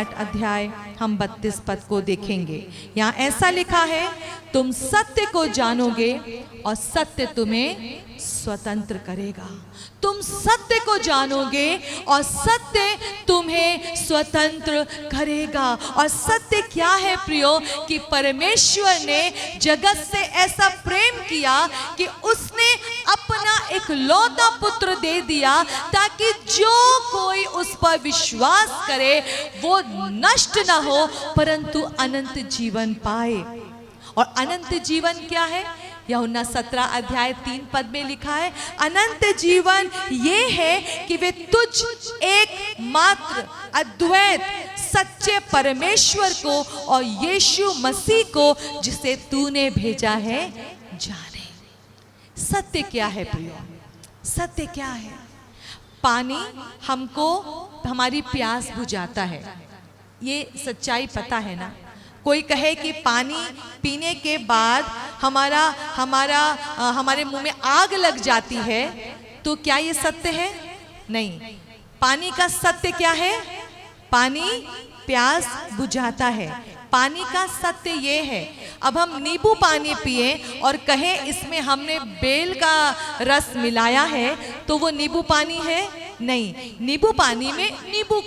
8 अध्याय हम 32 पद को देखेंगे। यहाँ ऐसा लिखा है, तुम सत्य को जानोगे और सत्य तुम्हें स्वतंत्र करेगा। तुम सत्य को जानोगे और सत्य तुम्हें स्वतंत्र करेगा। और सत्य क्या है प्रियो, कि परमेश्वर ने जगत से ऐसा प्रेम किया कि उसने अपना इकलौता पुत्र दे दिया, ताकि जो कोई उस पर विश्वास करे वो नष्ट ना हो परंतु अनंत जीवन पाए। और अनंत जीवन क्या है? यूहन्ना 17 अध्याय 3 पद में लिखा है, अनंत जीवन ये है कि वे तुझ एक मात्र अद्वैत सच्चे परमेश्वर को और यीशु मसीह को जिसे तूने भेजा है जाने। सत्य क्या है प्रियो? सत्य क्या है? पानी हमको हमारी प्यास बुझाता है, ये सच्चाई पता है ना। कोई कहे कि पानी पीने के बाद हमारे मुंह में आग लग जाती है, तो क्या ये सत्य है? नहीं। पानी का सत्य क्या है? पानी प्यास बुझाता है। पानी का सत्य ये है, अब हम नींबू पानी पिए और कहें इसमें हमने बेल का रस मिलाया है, तो वो नींबू पानी है? नहीं। नींबू पानी में नींबू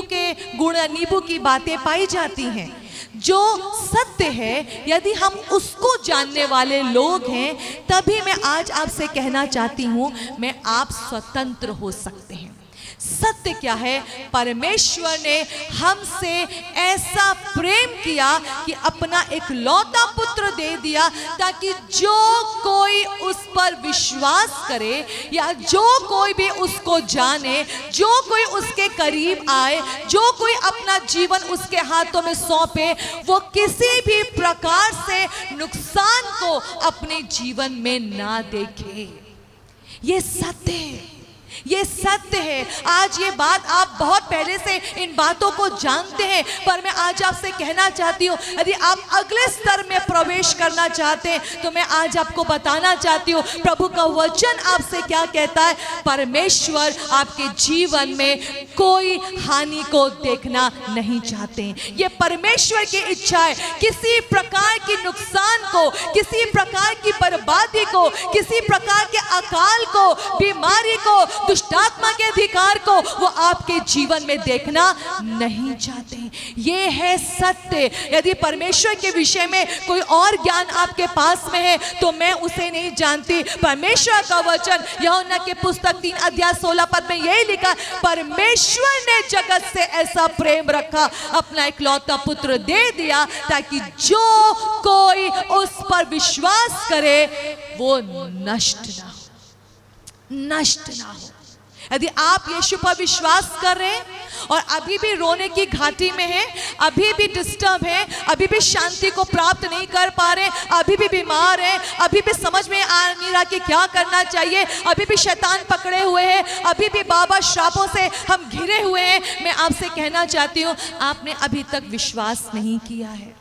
के गुण, नींबू की बातें पाई जाती हैं। जो सत्य है, यदि हम उसको जानने वाले लोग हैं, तभी मैं आज आपसे कहना चाहती हूं, मैं आप स्वतंत्र हो सकते हैं। सत्य क्या है? परमेश्वर ने हमसे ऐसा प्रेम किया कि अपना इकलौता पुत्र दे दिया, ताकि जो कोई उस पर विश्वास करे या जो कोई भी उसको जाने, जो कोई उसके करीब आए, जो कोई अपना जीवन उसके हाथों में सौंपे, वो किसी भी प्रकार से नुकसान को अपने जीवन में ना देखे। ये सत्य है, ये सत्य है। आज ये बात आप बहुत पहले से इन बातों को जानते हैं, पर मैं आज आपसे कहना चाहती हूँ, यदि आप अगले स्तर में प्रवेश करना चाहते हैं, तो मैं आज आपको बताना चाहती हूँ प्रभु का वचन आपसे क्या कहता है। परमेश्वर आपके जीवन में कोई हानि को देखना नहीं चाहते। ये परमेश्वर की इच्छा है, किसी प्रकार की नुकसान को, किसी प्रकार की बर्बादी को, किसी प्रकार के अकाल को, बीमारी को, दुष्टात्मा के अधिकार को वो आपके जीवन में देखना नहीं चाहते। ये है सत्य। यदि परमेश्वर के विषय में कोई और ज्ञान आपके पास में है, तो मैं उसे नहीं जानती। परमेश्वर का वचन यूहन्ना के पुस्तक 3 अध्याय 16 पद में यही लिखा, परमेश्वर ने जगत से ऐसा प्रेम रखा, अपना इकलौता पुत्र दे दिया, ताकि जो कोई उस पर विश्वास करे वो नष्ट ना हो, नष्ट ना हो। यदि आप यीशु पर विश्वास कर रहे हैं और अभी भी रोने की घाटी में हैं, अभी भी डिस्टर्ब हैं, अभी भी शांति को प्राप्त नहीं कर पा रहे, अभी भी बीमार हैं, अभी भी समझ में आ नहीं रहा कि क्या करना चाहिए, अभी भी शैतान पकड़े हुए हैं, अभी भी बाबा श्रापों से हम घिरे हुए हैं, मैं आपसे कहना चाहती हूँ, आपने अभी तक विश्वास नहीं किया है।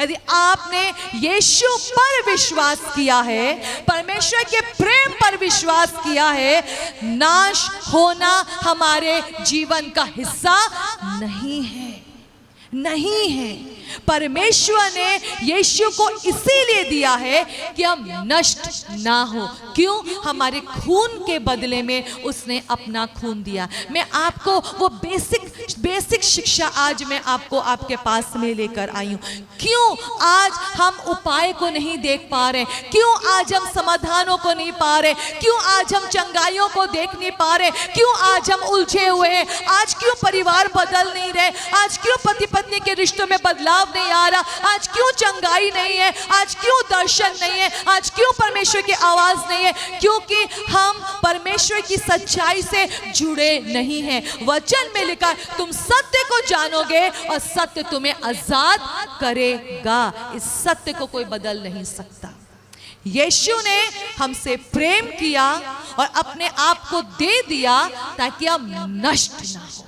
यदि आपने यीशु पर विश्वास किया है, परमेश्वर के प्रेम पर विश्वास किया है, नाश होना हमारे जीवन का हिस्सा नहीं है, नहीं है। परमेश्वर ने यीशु को इसीलिए दिया है कि हम नष्ट ना हो। क्यों? हमारे खून के बदले में उसने अपना खून दिया। मैं आपको वो बेसिक शिक्षा आज मैं आपको आपके पास में लेकर आई हूँ। क्यों आज हम उपाय को नहीं देख पा रहे? क्यों आज हम समाधानों को नहीं पा रहे? क्यों आज हम चंगाइयों को देख नहीं पा रहे? क्यों आज हम उलझे हुए हैं? आज क्यों परिवार बदल नहीं रहे? आज क्यों पति पत्नी के रिश्तों में बदलाव नहीं आ रहा? आज क्यों चंगाई नहीं है? आज क्यों दर्शन नहीं है? आज क्यों परमेश्वर की आवाज नहीं है? क्योंकि हम परमेश्वर की सच्चाई से जुड़े नहीं हैं। वचन में लिखा है, तुम सत्य को जानोगे और सत्य तुम्हें आजाद करेगा। इस सत्य को कोई बदल नहीं सकता। यीशु ने हमसे प्रेम किया और अपने आप को दे दिया ताकि हम नष्ट ना हो।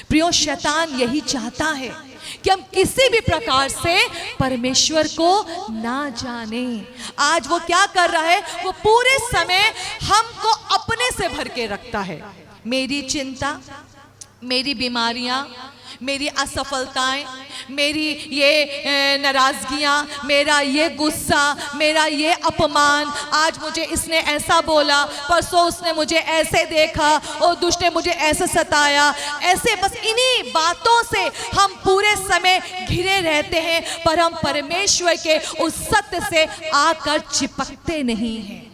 प्रियो, शैतान यही चाहता है कि हम किसी भी प्रकार से परमेश्वर को ना जाने। आज वो क्या कर रहा है? वो पूरे समय हमको अपने से भर के रखता है। मेरी चिंता, मेरी बीमारियां, मेरी असफलताएं, मेरी ये नाराजगियां, मेरा ये गुस्सा, मेरा ये अपमान, आज मुझे इसने ऐसा बोला, परसों उसने मुझे ऐसे देखा और दुष्ट ने मुझे ऐसे सताया, ऐसे बस इन्हीं बातों से हम पूरे समय घिरे रहते हैं, पर हम परमेश्वर के उस सत्य से आकर चिपकते नहीं हैं,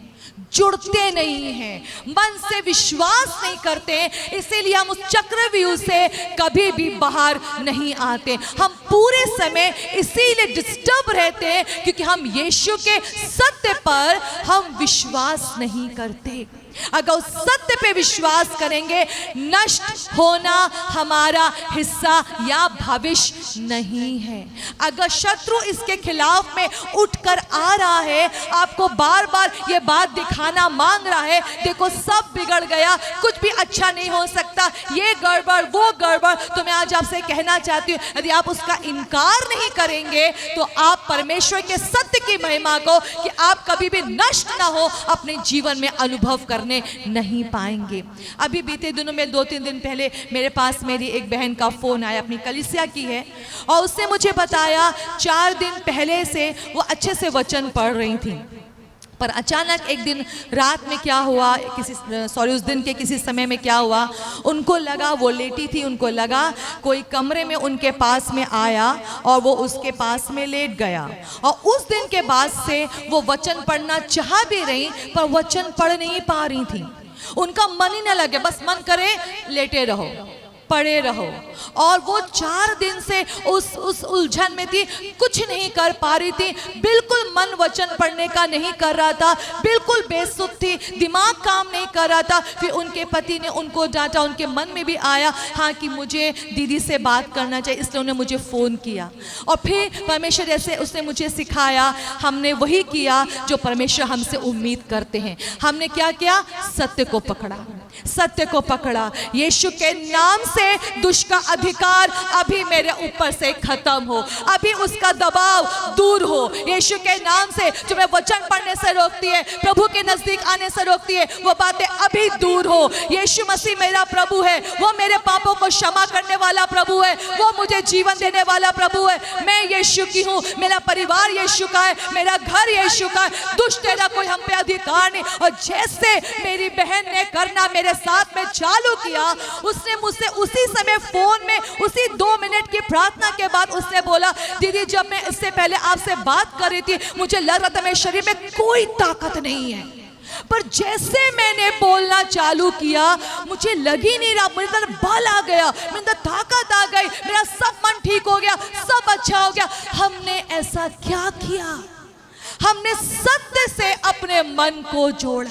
जुड़ते नहीं हैं, मन से विश्वास नहीं करते, इसीलिए हम उस चक्रव्यूह से कभी भी बाहर नहीं आते। हम पूरे समय इसीलिए डिस्टर्ब रहते हैं क्योंकि हम यीशु के सत्य पर हम विश्वास नहीं करते। अगर उस सत्य पे विश्वास करेंगे, नष्ट होना हमारा हिस्सा या भविष्य नहीं है। अगर शत्रु इसके खिलाफ में उठकर आ रहा है, आपको बार बार ये बात दिखाना मांग रहा है, देखो सब बिगड़ गया, कुछ भी अच्छा नहीं हो सकता, ये गड़बड़ वो गड़बड़, तो मैं आज आपसे कहना चाहती हूँ, यदि आप उसका इनकार नहीं करेंगे तो आप परमेश्वर के सत्य की महिमा को कि आप कभी भी नष्ट ना हो अपने जीवन में अनुभव कर नहीं पाएंगे। अभी बीते दिनों में 2-3 दिन पहले मेरे पास मेरी एक बहन का फोन आया, अपनी कलीसिया की है, और उसने मुझे बताया 4 दिन पहले से वो अच्छे से वचन पढ़ रही थी, पर अचानक एक दिन रात में क्या हुआ, उस दिन के किसी समय में क्या हुआ, उनको लगा, वो लेटी थी, उनको लगा कोई कमरे में उनके पास में आया और वो उसके पास में लेट गया, और उस दिन के बाद से वो वचन पढ़ना चाह भी रही पर वचन पढ़ नहीं पा रही थी, उनका मन ही न लगे, बस मन करे लेटे रहो, पड़े रहो, और वो 4 दिन से उस उलझन में थी, कुछ नहीं कर पा रही थी, बिल्कुल मन वचन पढ़ने का नहीं कर रहा था, बिल्कुल बेसुध थी, दिमाग काम नहीं कर रहा था। फिर उनके पति ने उनको डांटा, उनके मन में भी आया हाँ कि मुझे दीदी से बात करना चाहिए, इसलिए उन्होंने मुझे फ़ोन किया, और फिर परमेश्वर जैसे उसने मुझे सिखाया, हमने वही किया जो परमेश्वर हमसे उम्मीद करते हैं। हमने क्या किया? सत्य को पकड़ा, सत्य को पकड़ा। यीशु के नाम से दुष्ट का अधिकार अभी मेरे ऊपर से खत्म हो, अभी उसका दबाव दूर हो। यीशु के नाम से जो मैं वचन पढ़ने से रोकती है, प्रभु के नजदीक आने से रोकती है, वो बातें अभी दूर हो। यीशु मसीह मेरा प्रभु है, वो मेरे पापों को क्षमा करने वाला प्रभु है, वो मुझे जीवन देने वाला प्रभु है। मैं यीशु की हूँ, मेरा परिवार यीशु का है, मेरा घर यीशु का है, दुष्ट तेरा कोई हम पे अधिकार नहीं। और जैसे मेरी बहन ने करना मेरे साथ में चालू किया, उसने मुझसे उसी समय फोन में उसी 2 मिनट की प्रार्थना के बाद उसने बोला, दीदी जब मैं इससे पहले आपसे बात कर रही थी मुझे लग रहा था मेरे शरीर में कोई ताकत नहीं है, पर जैसे मैंने बोलना चालू किया मुझे लग ही नहीं रहा, मेरे अंदर बल आ गया, मेरे अंदर ताकत आ गई, मेरा सब मन ठीक हो गया, सब अच्छा हो गया। हमने ऐसा क्या किया? हमने सत्य से अपने मन को जोड़ा,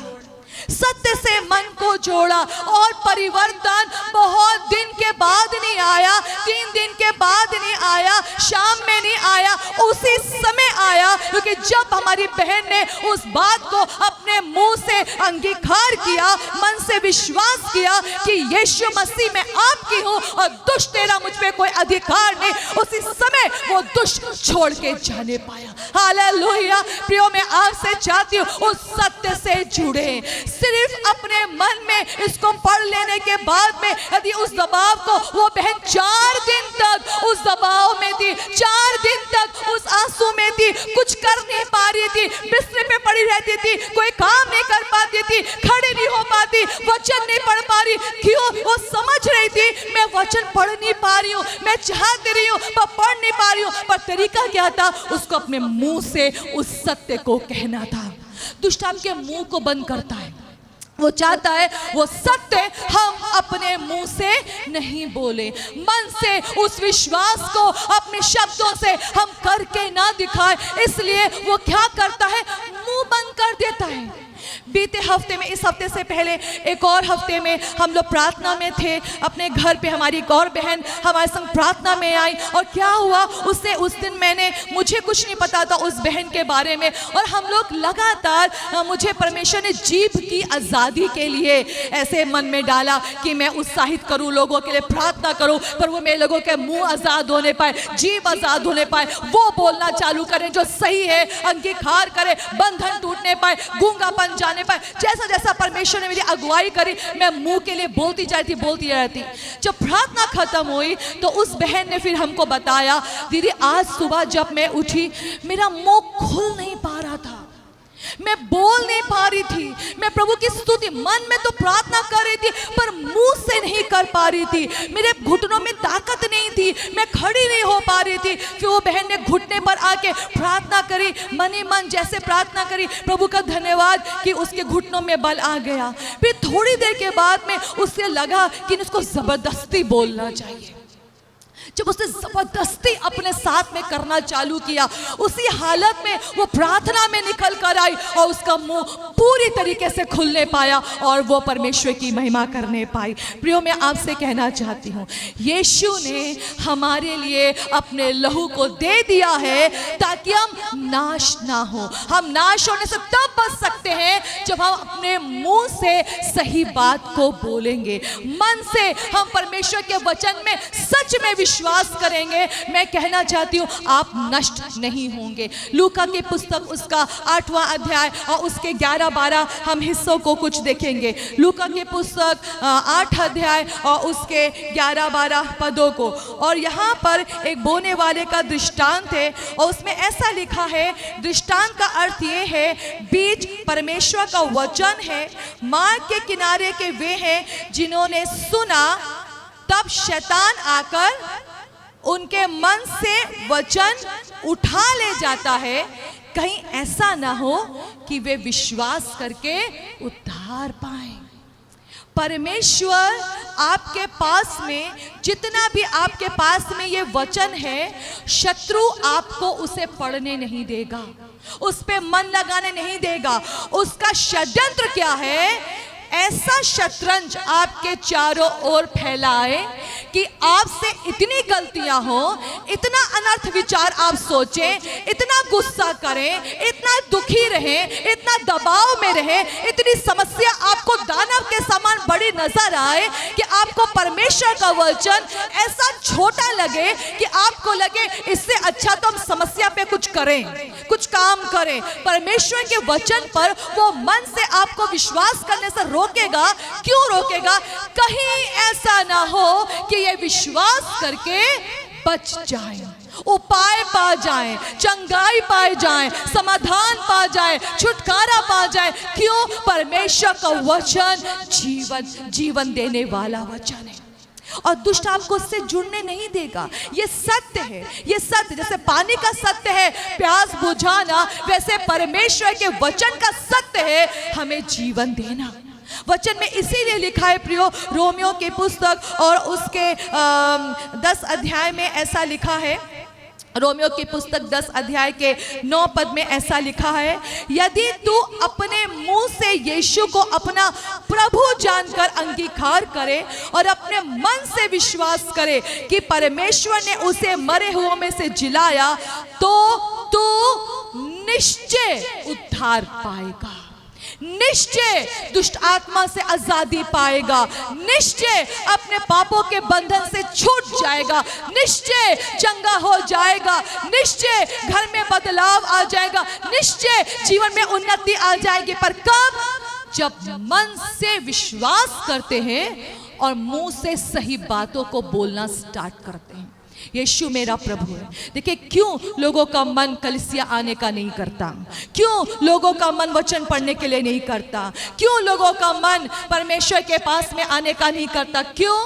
सत्य से मन को जोड़ा, और परिवर्तन बहुत दिन के बाद नहीं आया, 3 दिन के बाद नहीं आया, शाम में नहीं आया, उसी समय आया, क्योंकि जब हमारी बहन ने उस बात को अपने मुंह से अंगीकार किया, मन से विश्वास किया कि यीशु मसीह मैं आपकी हूं और दुष्ट तेरा मुझ पे कोई अधिकार नहीं, उसी समय वो दुष्ट छोड़ के जाने पाया। हालेलुया। प्रियो मैं आपसे चाहती हूँ उस सत्य से जुड़े, सिर्फ अपने मन में इसको पढ़ लेने के बाद में यदि उस दबाव को, वो बहन 4 दिन तक उस दबाव में थी, 4 दिन तक उस आंसू में थी, कुछ कर नहीं पा रही थी, बिस्तर पे पड़ी रहती थी, कोई काम नहीं कर पाती थी, खड़े नहीं हो पाती, वचन नहीं पढ़ पा रही। क्यों? वो समझ रही थी मैं वचन पढ़ नहीं पा रही हूँ, मैं चाहती रही हूँ पर पढ़ नहीं पा रही हूँ, पर तरीका क्या था? उसको अपने मुंह से उस सत्य को कहना था। दुष्ट आपके मुंह को बंद करता है, वो चाहता है वो सत्य हम अपने मुंह से नहीं बोले, मन से उस विश्वास को अपने शब्दों से हम करके ना दिखाए, इसलिए वो क्या करता है? मुंह बंद कर देता है। बीते हफ्ते में, इस हफ्ते से पहले एक और हफ्ते में हम लोग प्रार्थना में थे अपने घर पे, हमारी एक और बहन हमारे संग प्रार्थना में आई, और क्या हुआ उससे, उस दिन मैंने, मुझे कुछ नहीं पता था उस बहन के बारे में, और हम लोग लगातार, मुझे परमेश्वर ने जीभ की आज़ादी के लिए ऐसे मन में डाला कि मैं उत्साहित करूं, लोगों के लिए प्रार्थना करूं, पर वो मेरे लोगों के मुंह आज़ाद होने पाए, जीभ आज़ाद होने पाए, वो बोलना चालू करें जो सही है, अंगीकार करें, बंधन टूटने पाए, गूंगापन जाने पाए, पर जैसा जैसा परमेश्वर ने मेरी अगुवाई करी, मैं मुंह के लिए बोलती जा रही थी। जब प्रार्थना खत्म हुई तो उस बहन ने फिर हमको बताया, दीदी आज सुबह जब मैं उठी मेरा मुंह खुल नहीं पा रहा था, मैं बोल नहीं पा रही थी, मैं प्रभु की स्तुति मन में तो प्रार्थना कर रही थी पर मुंह से नहीं कर पा रही थी, मेरे घुटनों में ताकत नहीं थी, मैं खड़ी नहीं हो पा रही थी। फिर वो बहन ने घुटने पर आके प्रार्थना करी, मन ही मन जैसे प्रार्थना करी, प्रभु का धन्यवाद कि उसके घुटनों में बल आ गया। फिर थोड़ी देर के बाद में उससे लगा कि उसको जबरदस्ती बोलना चाहिए। जब उसने जबरदस्ती अपने साथ में करना चालू किया, उसी हालत में वो प्रार्थना में निकल कर आई और उसका मुंह पूरी तरीके से खुलने पाया और वो परमेश्वर की महिमा करने पाई। प्रियो, मैं आपसे कहना चाहती हूँ, यीशु ने हमारे लिए अपने लहू को दे दिया है ताकि हम नाश ना हो। हम नाश होने से तब बच सकते हैं जब हम अपने मुंह से सही बात को बोलेंगे, मन से हम परमेश्वर के वचन में सच में विश्वास करेंगे। मैं कहना चाहती हूँ आप नष्ट नहीं होंगे। लूका की पुस्तक उसका 8वां अध्याय और उसके 11-12 हम हिस्सों को कुछ देखेंगे। लूका की पुस्तक 8 अध्याय और उसके 11-12 पदों को, और यहाँ पर एक बोने वाले का दृष्टांत है और उसमें ऐसा लिखा है, दृष्टांत का अर्थ ये है, बीज परमेश्वर का वचन है, मार्ग के किनारे के वे हैं जिन्होंने सुना, तब शैतान आकर उनके मन से वचन उठा ले जाता है, कहीं ऐसा ना हो कि वे विश्वास करके उद्धार पाएं। परमेश्वर आपके पास में, जितना भी आपके पास में ये वचन है, शत्रु आपको उसे पढ़ने नहीं देगा, उस पे मन लगाने नहीं देगा। उसका षड्यंत्र क्या है? ऐसा शतरंज आपके चारों ओर फैलाए कि आपसे इतनी गलतियां हो, इतना अनर्थ विचार आप सोचें, इतना गुस्सा करें, इतना दुखी रहें, इतना दबाव में रहें, इतनी समस्या आपको दानव के समान बड़ी नजर आए कि आपको परमेश्वर का वचन ऐसा छोटा लगे कि आपको लगे इससे अच्छा तो हम समस्या पे कुछ करें, कुछ काम करें। परमेश्वर के वचन पर वो मन से आपको विश्वास करने से रोकेगा। क्यों रोकेगा? कहीं ऐसा ना हो कि ये विश्वास करके बच जाए, उपाय पा जाए, चंगाई पाए जाए, समाधान पा जाए, छुटकारा पा जाए। क्यों? परमेश्वर का वचन जीवन देने वाला वचन है और दुष्ट आपको उससे जुड़ने नहीं देगा। ये सत्य है, ये सत्य, जैसे पानी का सत्य है प्यास बुझाना, वैसे परमेश्वर के वचन का सत्य है हमें जीवन देना। वचन में इसीलिए लिखा है प्रियो, रोमियो की पुस्तक और उसके 10 अध्याय में ऐसा लिखा है, रोमियो की पुस्तक 10 अध्याय के 9 पद में ऐसा लिखा है, यदि तू अपने मुंह से यीशु को अपना प्रभु जानकर अंगीकार करे और अपने मन से विश्वास करे कि परमेश्वर ने उसे मरे हुओं में से जिलाया, तो तू निश्चय उद्धार पाएगा, निश्चय दुष्ट आत्मा से आजादी पाएगा, निश्चय अपने पापों के बंधन से छूट जाएगा, निश्चय चंगा हो जाएगा, निश्चय घर में बदलाव आ जाएगा, निश्चय जीवन में उन्नति आ जाएगी। पर कब? जब मन से विश्वास करते हैं और मुंह से सही बातों को बोलना स्टार्ट करते हैं। यीशु मेरा प्रभु है। देखिए क्यों लोगों का मन कलीसिया आने का नहीं करता, क्यों लोगों का मन वचन पढ़ने के लिए नहीं करता, क्यों लोगों का मन परमेश्वर के पास में आने का नहीं करता? क्यों?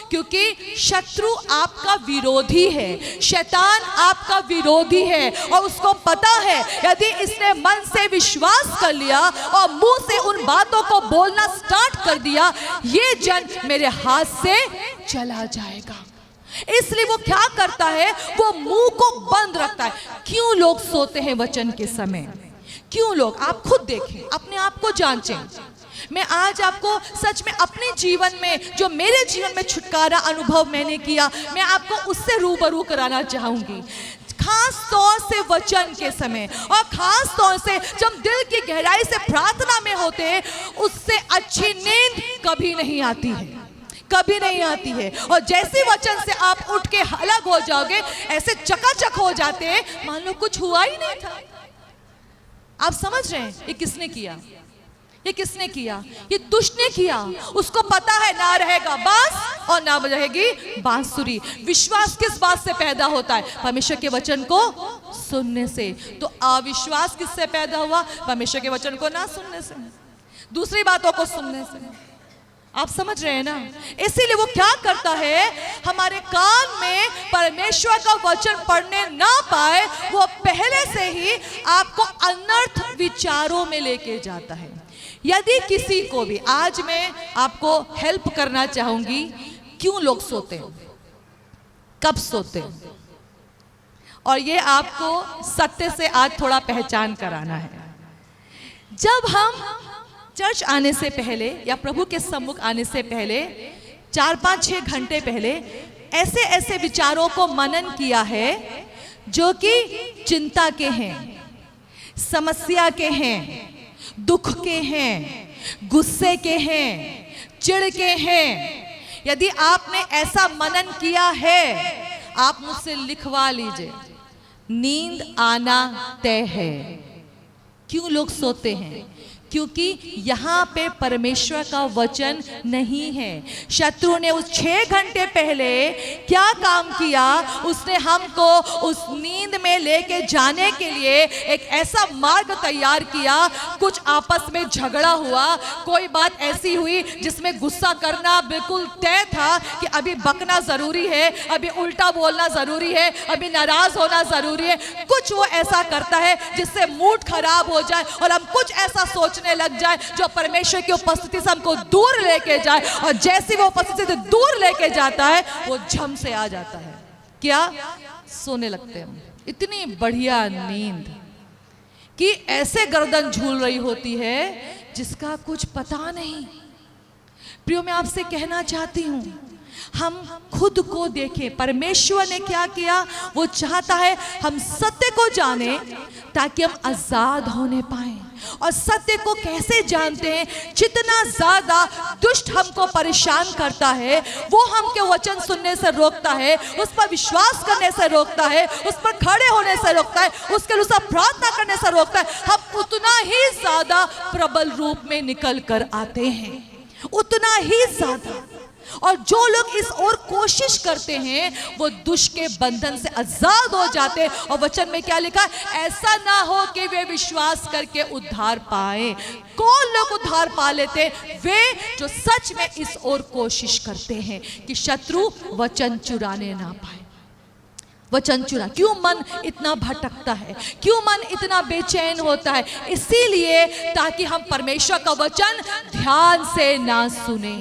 क्योंकि शत्रु आपका विरोधी है, शैतान आपका विरोधी है और उसको पता है यदि इसने मन से विश्वास कर लिया और मुंह से उन बातों को बोलना स्टार्ट कर दिया, ये जन मेरे हाथ से चला जाएगा। इसलिए वो क्या करता है? वो मुंह को बंद रखता है। क्यों लोग सोते हैं वचन के समय? क्यों लोग? आप खुद देखें, अपने आप को जांचें। मैं आज आपको सच में अपने जीवन में, जो मेरे जीवन में छुटकारा अनुभव मैंने किया, मैं आपको उससे रूबरू कराना चाहूंगी। खास तौर से वचन के समय और खास तौर से जब दिल की गहराई से प्रार्थना में होते हैं, उससे अच्छी नींद कभी नहीं आती है, कभी नहीं आती है। और जैसे वचन से आप उठ के अलग हो जाओगे, ऐसे चकाचक हो जाते हैं मान लो कुछ हुआ ही नहीं था। आप समझ रहे हैं ये किसने किया? ये किसने किया? ये दुष्ट ने किया। उसको पता है ना रहेगा बांस और ना रहेगी बांसुरी। विश्वास किस बात से पैदा होता है? परमेश्वर के वचन को सुनने से। तो अविश्वास किससे पैदा हुआ? परमेश्वर के वचन को ना सुनने से, दूसरी बातों को सुनने से। आप समझ रहे हैं ना? इसीलिए वो क्या करता है, हमारे कान में परमेश्वर का वचन पढ़ने ना पाए, वो पहले से ही आपको अनर्थ विचारों में लेके जाता है। यदि किसी को भी, आज मैं आपको हेल्प करना चाहूंगी, क्यों लोग सोते हैं, कब सोते हैं, और ये आपको सत्य से आज थोड़ा पहचान कराना है। जब हम चर्च आने से पहले या प्रभु के सम्मुख आने से पहले 4-5-6 घंटे पहले ऐसे ऐसे विचारों को मनन किया है जो कि चिंता के हैं, समस्या के हैं, दुख के हैं, गुस्से के हैं, चिढ़ के हैं। यदि आपने ऐसा मनन किया है, आप मुझसे लिखवा लीजिए, नींद आना तय है। क्यों लोग सोते हैं? क्योंकि यहाँ पे परमेश्वर का वचन नहीं है। शत्रु ने उस 6 घंटे पहले क्या काम किया? उसने हमको उस नींद में लेके जाने के लिए एक ऐसा मार्ग तैयार किया। कुछ आपस में झगड़ा हुआ, कोई बात ऐसी हुई जिसमें गुस्सा करना बिल्कुल तय था कि अभी बकना जरूरी है, अभी उल्टा बोलना जरूरी है, अभी नाराज होना जरूरी है। कुछ वो ऐसा करता है जिससे मूड खराब हो जाए और हम कुछ ऐसा सोचने लग जाए जो परमेश्वर की उपस्थिति से हमको दूर लेके जाए, और जैसे वो उपस्थिति से दूर लेके जाता है वो झम से आ जाता है। क्या? सोने लगते हैं। इतनी बढ़िया नींद कि ऐसे गर्दन झूल रही होती है जिसका कुछ पता नहीं। प्रियो, मैं आपसे कहना चाहती हूं, हम खुद को देखें। परमेश्वर ने क्या किया? वो चाहता है हम सत्य को जाने ताकि हम आजाद होने पाए। और सत्य को कैसे जानते हैं? जितना ज्यादा दुष्ट हमको परेशान करता है, वो हमके वचन सुनने से रोकता है, उस पर विश्वास करने से रोकता है, उस पर खड़े होने से रोकता है, उसके अनुसार प्रार्थना करने से रोकता है, हम उतना ही ज्यादा प्रबल रूप में निकल कर आते हैं, उतना ही ज्यादा। और जो लोग इस ओर कोशिश करते हैं वो दुष्ट के बंधन से आजाद हो जाते हैं। और वचन में क्या लिखा है? ऐसा ना हो कि वे विश्वास करके उद्धार पाए। कौन लोग उद्धार पा लेते? वे जो सच में इस ओर कोशिश करते हैं कि शत्रु वचन चुराने ना पाए। वचन चुरा। क्यों मन इतना भटकता है? क्यों मन इतना बेचैन होता है? इसीलिए ताकि हम परमेश्वर का वचन ध्यान से ना सुने,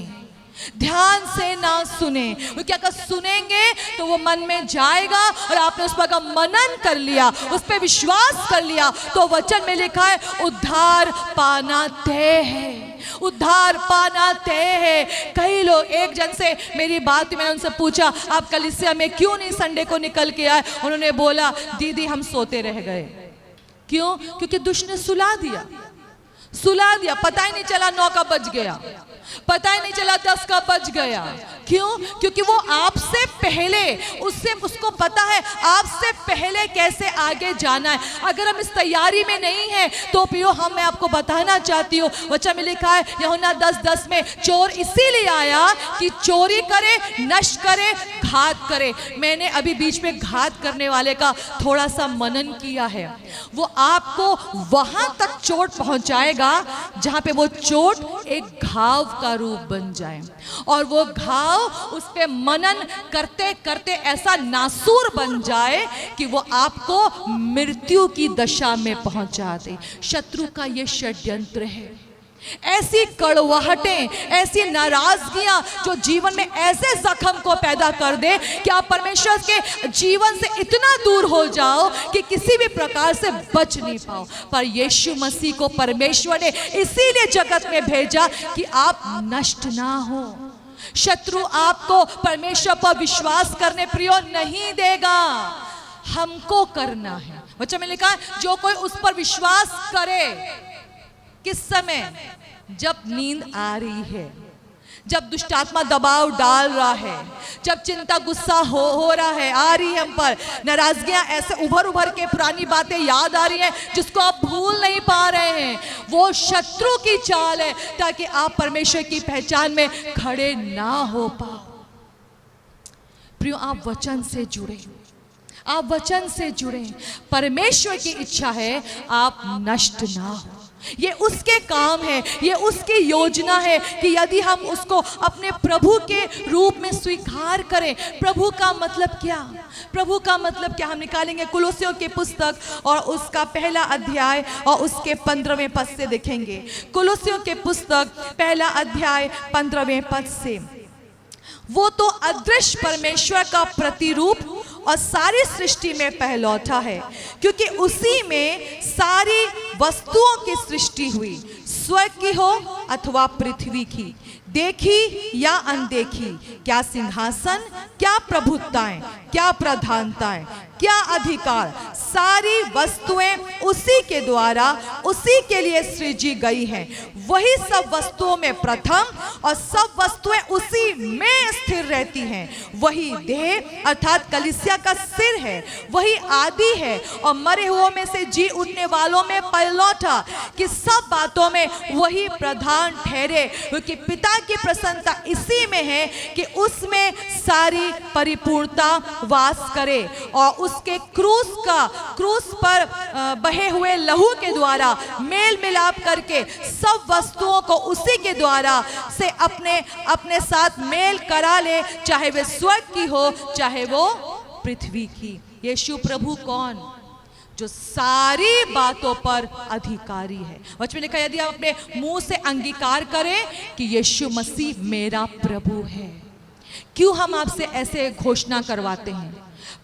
ध्यान से ना सुने। वो क्या कर सुनेंगे तो वो मन में जाएगा, और आपने उस पर मनन कर लिया, उस पर विश्वास कर लिया, तो वचन में लिखा है उद्धार पाना तय है, उद्धार पाना तय है। कई लोग, एक जन से मेरी बात, मैंने उनसे पूछा आप कलीसिया में क्यों नहीं संडे को निकल के आए? उन्होंने बोला दीदी हम सोते रह गए। क्यों? क्योंकि दुष्ट ने सुला दिया, पता ही नहीं चला 9 कब बज गया, पता ही नहीं चला 10 कब बज गया। क्यों? क्योंकि वो आपसे पहले, उसको पता है आपसे पहले कैसे आगे जाना है। अगर हम इस तैयारी में नहीं है तो प्रियो, मैं आपको बताना चाहती हूँ, वचन में लिखा है यूहन्ना 10:10 में, चोर इसीलिए आया कि चोरी करे, नष्ट करे, घात करे। मैंने अभी बीच में घात करने वाले का थोड़ा सा मनन किया है। वो आपको वहां तक चोट पहुंचाएगा जहां पे वो चोट एक घाव का रूप बन जाए, और वो घाव उस पे मनन करते करते ऐसा नासूर बन जाए कि वो आपको मृत्यु की दशा में पहुंचा दे। शत्रु का ये षड्यंत्र है। ऐसी कड़वाहटें, ऐसी नाराजगियां जो जीवन में ऐसे जख्म को पैदा कर दे कि आप परमेश्वर के जीवन से इतना दूर हो जाओ कि किसी भी प्रकार से बच नहीं पाओ। पर यीशु मसीह को परमेश्वर ने इसीलिए जगत में भेजा कि आप नष्ट ना हो। शत्रु आपको परमेश्वर पर विश्वास करने प्रियो नहीं देगा, हमको करना है। वचन में लिखा है जो कोई उस पर विश्वास करे, किस समय? जब नींद आ रही है, जब दुष्ट आत्मा दबाव डाल रहा है, जब चिंता गुस्सा हो रहा है, आ रही है हम पर, नाराजगियां ऐसे उभर उभर के पुरानी बातें याद आ रही हैं जिसको आप भूल नहीं पा रहे हैं, वो शत्रु की चाल है ताकि आप परमेश्वर की पहचान में खड़े ना हो पाओ। प्रियो, आप वचन से जुड़े, आप वचन से जुड़े। परमेश्वर की इच्छा है आप नष्ट ना हो। ये उसके काम है, ये उसकी योजना है कि यदि हम उसको अपने प्रभु के रूप में स्वीकार करें। प्रभु का मतलब क्या? प्रभु का मतलब क्या हम निकालेंगे कुलोसियों की पुस्तक और उसका पहला अध्याय और उसके 15वें पद से देखेंगे। कुलोसियों की पुस्तक पहला अध्याय 15वें पद से, वो तो अदृश्य परमेश्वर का प्रतिरूप और सारी सृष्टि में पहलौठा है, क्योंकि उसी में सारी वस्तुओं की सृष्टि हुई, स्वर्ग की हो अथवा पृथ्वी की, देखी या अनदेखी, क्या सिंहासन, क्या प्रभुताएं, क्या प्रधानताएं, क्या अधिकार, सारी वस्तुएं उसी के द्वारा उसी के लिए सृजी गई हैं। वही सब वस्तुओं में प्रथम और सब वस्तुएं उसी में स्थिर रहती हैं। वही देह अर्थात कलीसिया का सिर है, वही आदि है और मरे हुओं में से जी उठने वालों में पहलौठा, कि सब बातों में वही प्रधान ठहरे, क्योंकि पिता की प्रसन्नता इसी में है कि उसमें सारी परिपूर्णता वास करे और उसके क्रूस पर बहे हुए लहू के द्वारा मेल मिलाप करके सब वस्तुओं को उसी के द्वारा से अपने साथ मेल करा ले, चाहे वे स्वर्ग की हो चाहे वो पृथ्वी की। यीशु प्रभु कौन? जो सारी बातों पर अधिकारी है। वचन में लिखा, यदि आप अपने मुंह से अंगीकार करें कि यीशु मसीह मेरा प्रभु है। क्यों हम आपसे ऐसे घोषणा करवाते हैं?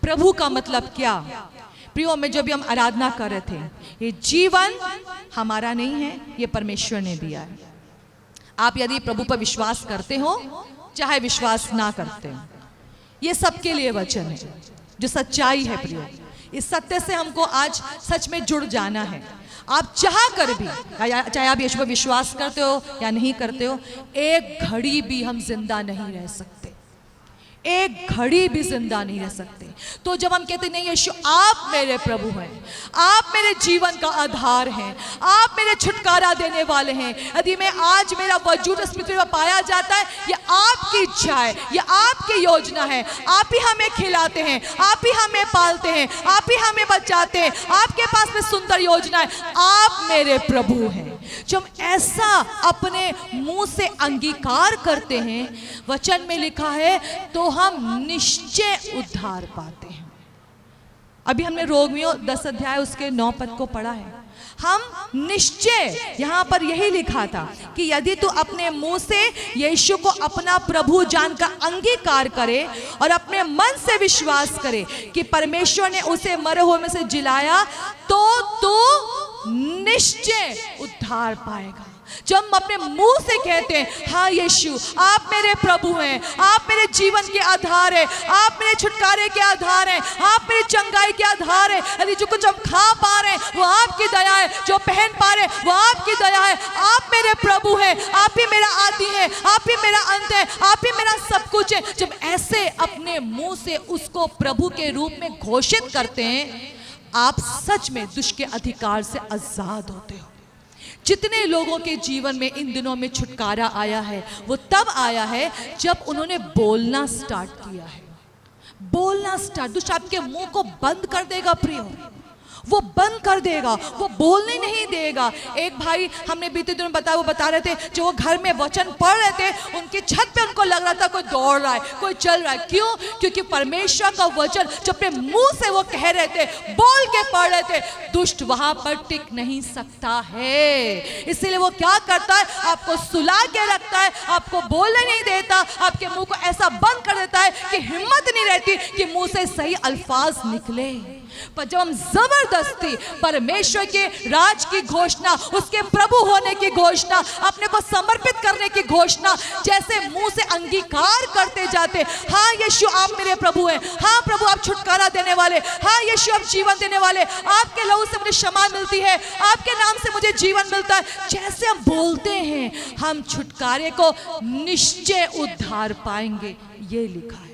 प्रभु का मतलब क्या? प्रियो, में जब भी हम आराधना कर रहे थे, ये जीवन हमारा नहीं है, ये परमेश्वर ने दिया है। आप यदि प्रभु पर विश्वास करते हो चाहे विश्वास ना करते हो, ये सबके लिए वचन है जो सच्चाई है। प्रियो, इस सत्य से हमको आज सच में जुड़ जाना है। आप चाह कर भी, चाहे आप यीशु पर विश्वास करते हो या नहीं करते हो, एक घड़ी भी हम जिंदा नहीं रह सकते, एक घड़ी भी जिंदा नहीं रह सकते। तो जब हम कहते नहीं यीशु आप मेरे प्रभु हैं, आप मेरे जीवन का आधार हैं, आप मेरे छुटकारा देने वाले हैं, यदि मैं आज मेरा वजूद इस पृथ्वी पर पाया जाता है, ये आपकी इच्छा है, ये आपकी योजना है। आप ही हमें खिलाते हैं, आप ही हमें पालते हैं, आप ही हमें बचाते हैं, आपके पास में सुंदर योजना है, आप मेरे प्रभु हैं। जब ऐसा अपने मुंह से अंगीकार करते हैं, वचन में लिखा है, तो हम निश्चय उद्धार पाते हैं। अभी हमने रोमियो 10 अध्याय उसके 9 पद को पढ़ा है। हम निश्चय, यहां पर यही लिखा था कि यदि तू अपने मुंह से यीशु को अपना प्रभु जानकर अंगीकार करे और अपने मन से विश्वास करे कि परमेश्वर ने उसे मरे हुए में से जिलाया, तो तू निश्चय उद्धार पाएगा। जब हम अपने मुंह से कहते हैं हाँ यीशु आप मेरे प्रभु हैं, आप मेरे जीवन के आधार है, आप मेरे छुटकारे के आधार हैं, आप मेरी चंगाई के आधार है, यदि जो कुछ हम खा पा रहे हैं वो आपकी दया है, जो पहन पा रहे हैं वो आपकी दया है, आप मेरे प्रभु हैं, आप ही मेरा आदि है, आप ही मेरा अंत है, आप ही मेरा सब कुछ है। जब ऐसे अपने मुंह से उसको प्रभु के रूप में घोषित करते हैं, आप सच में दुष्ट के अधिकार से आजाद होते हो। जितने लोगों के जीवन में इन दिनों में छुटकारा आया है, वो तब आया है जब उन्होंने बोलना स्टार्ट किया है। बोलना स्टार्ट, दुष्ट आपके मुंह को बंद कर देगा प्रियो, वो बंद कर देगा, वो बोलने नहीं देगा। एक भाई हमने बीते दिनों बताया, वो बता रहे थे जो वो घर में वचन पढ़ रहे थे, उनकी छत पे उनको लग रहा था कोई दौड़ रहा है, कोई चल रहा है। क्यों? क्योंकि परमेश्वर का वचन जब अपने मुंह से वो कह रहे थे, बोल के पढ़ रहे थे, दुष्ट वहां पर टिक नहीं सकता है। इसीलिए वो क्या करता है, आपको सुला के रखता है, आपको बोलने नहीं देता, आपके मुंह को ऐसा बंद कर देता है कि हिम्मत नहीं रहती कि मुंह से सही अल्फाज निकले। पर जब हम जबरदस्ती परमेश्वर के राज की घोषणा, उसके प्रभु होने की घोषणा, अपने को समर्पित करने की घोषणा जैसे मुंह से अंगीकार करते जाते, हाँ यीशु आप मेरे प्रभु हैं, हाँ प्रभु आप छुटकारा देने वाले, हाँ यीशु आप जीवन देने वाले, आपके लहू से मुझे क्षमा मिलती है, आपके नाम से मुझे जीवन मिलता है, जैसे हम बोलते हैं हम छुटकारे को निश्चय उद्धार पाएंगे, ये लिखा है।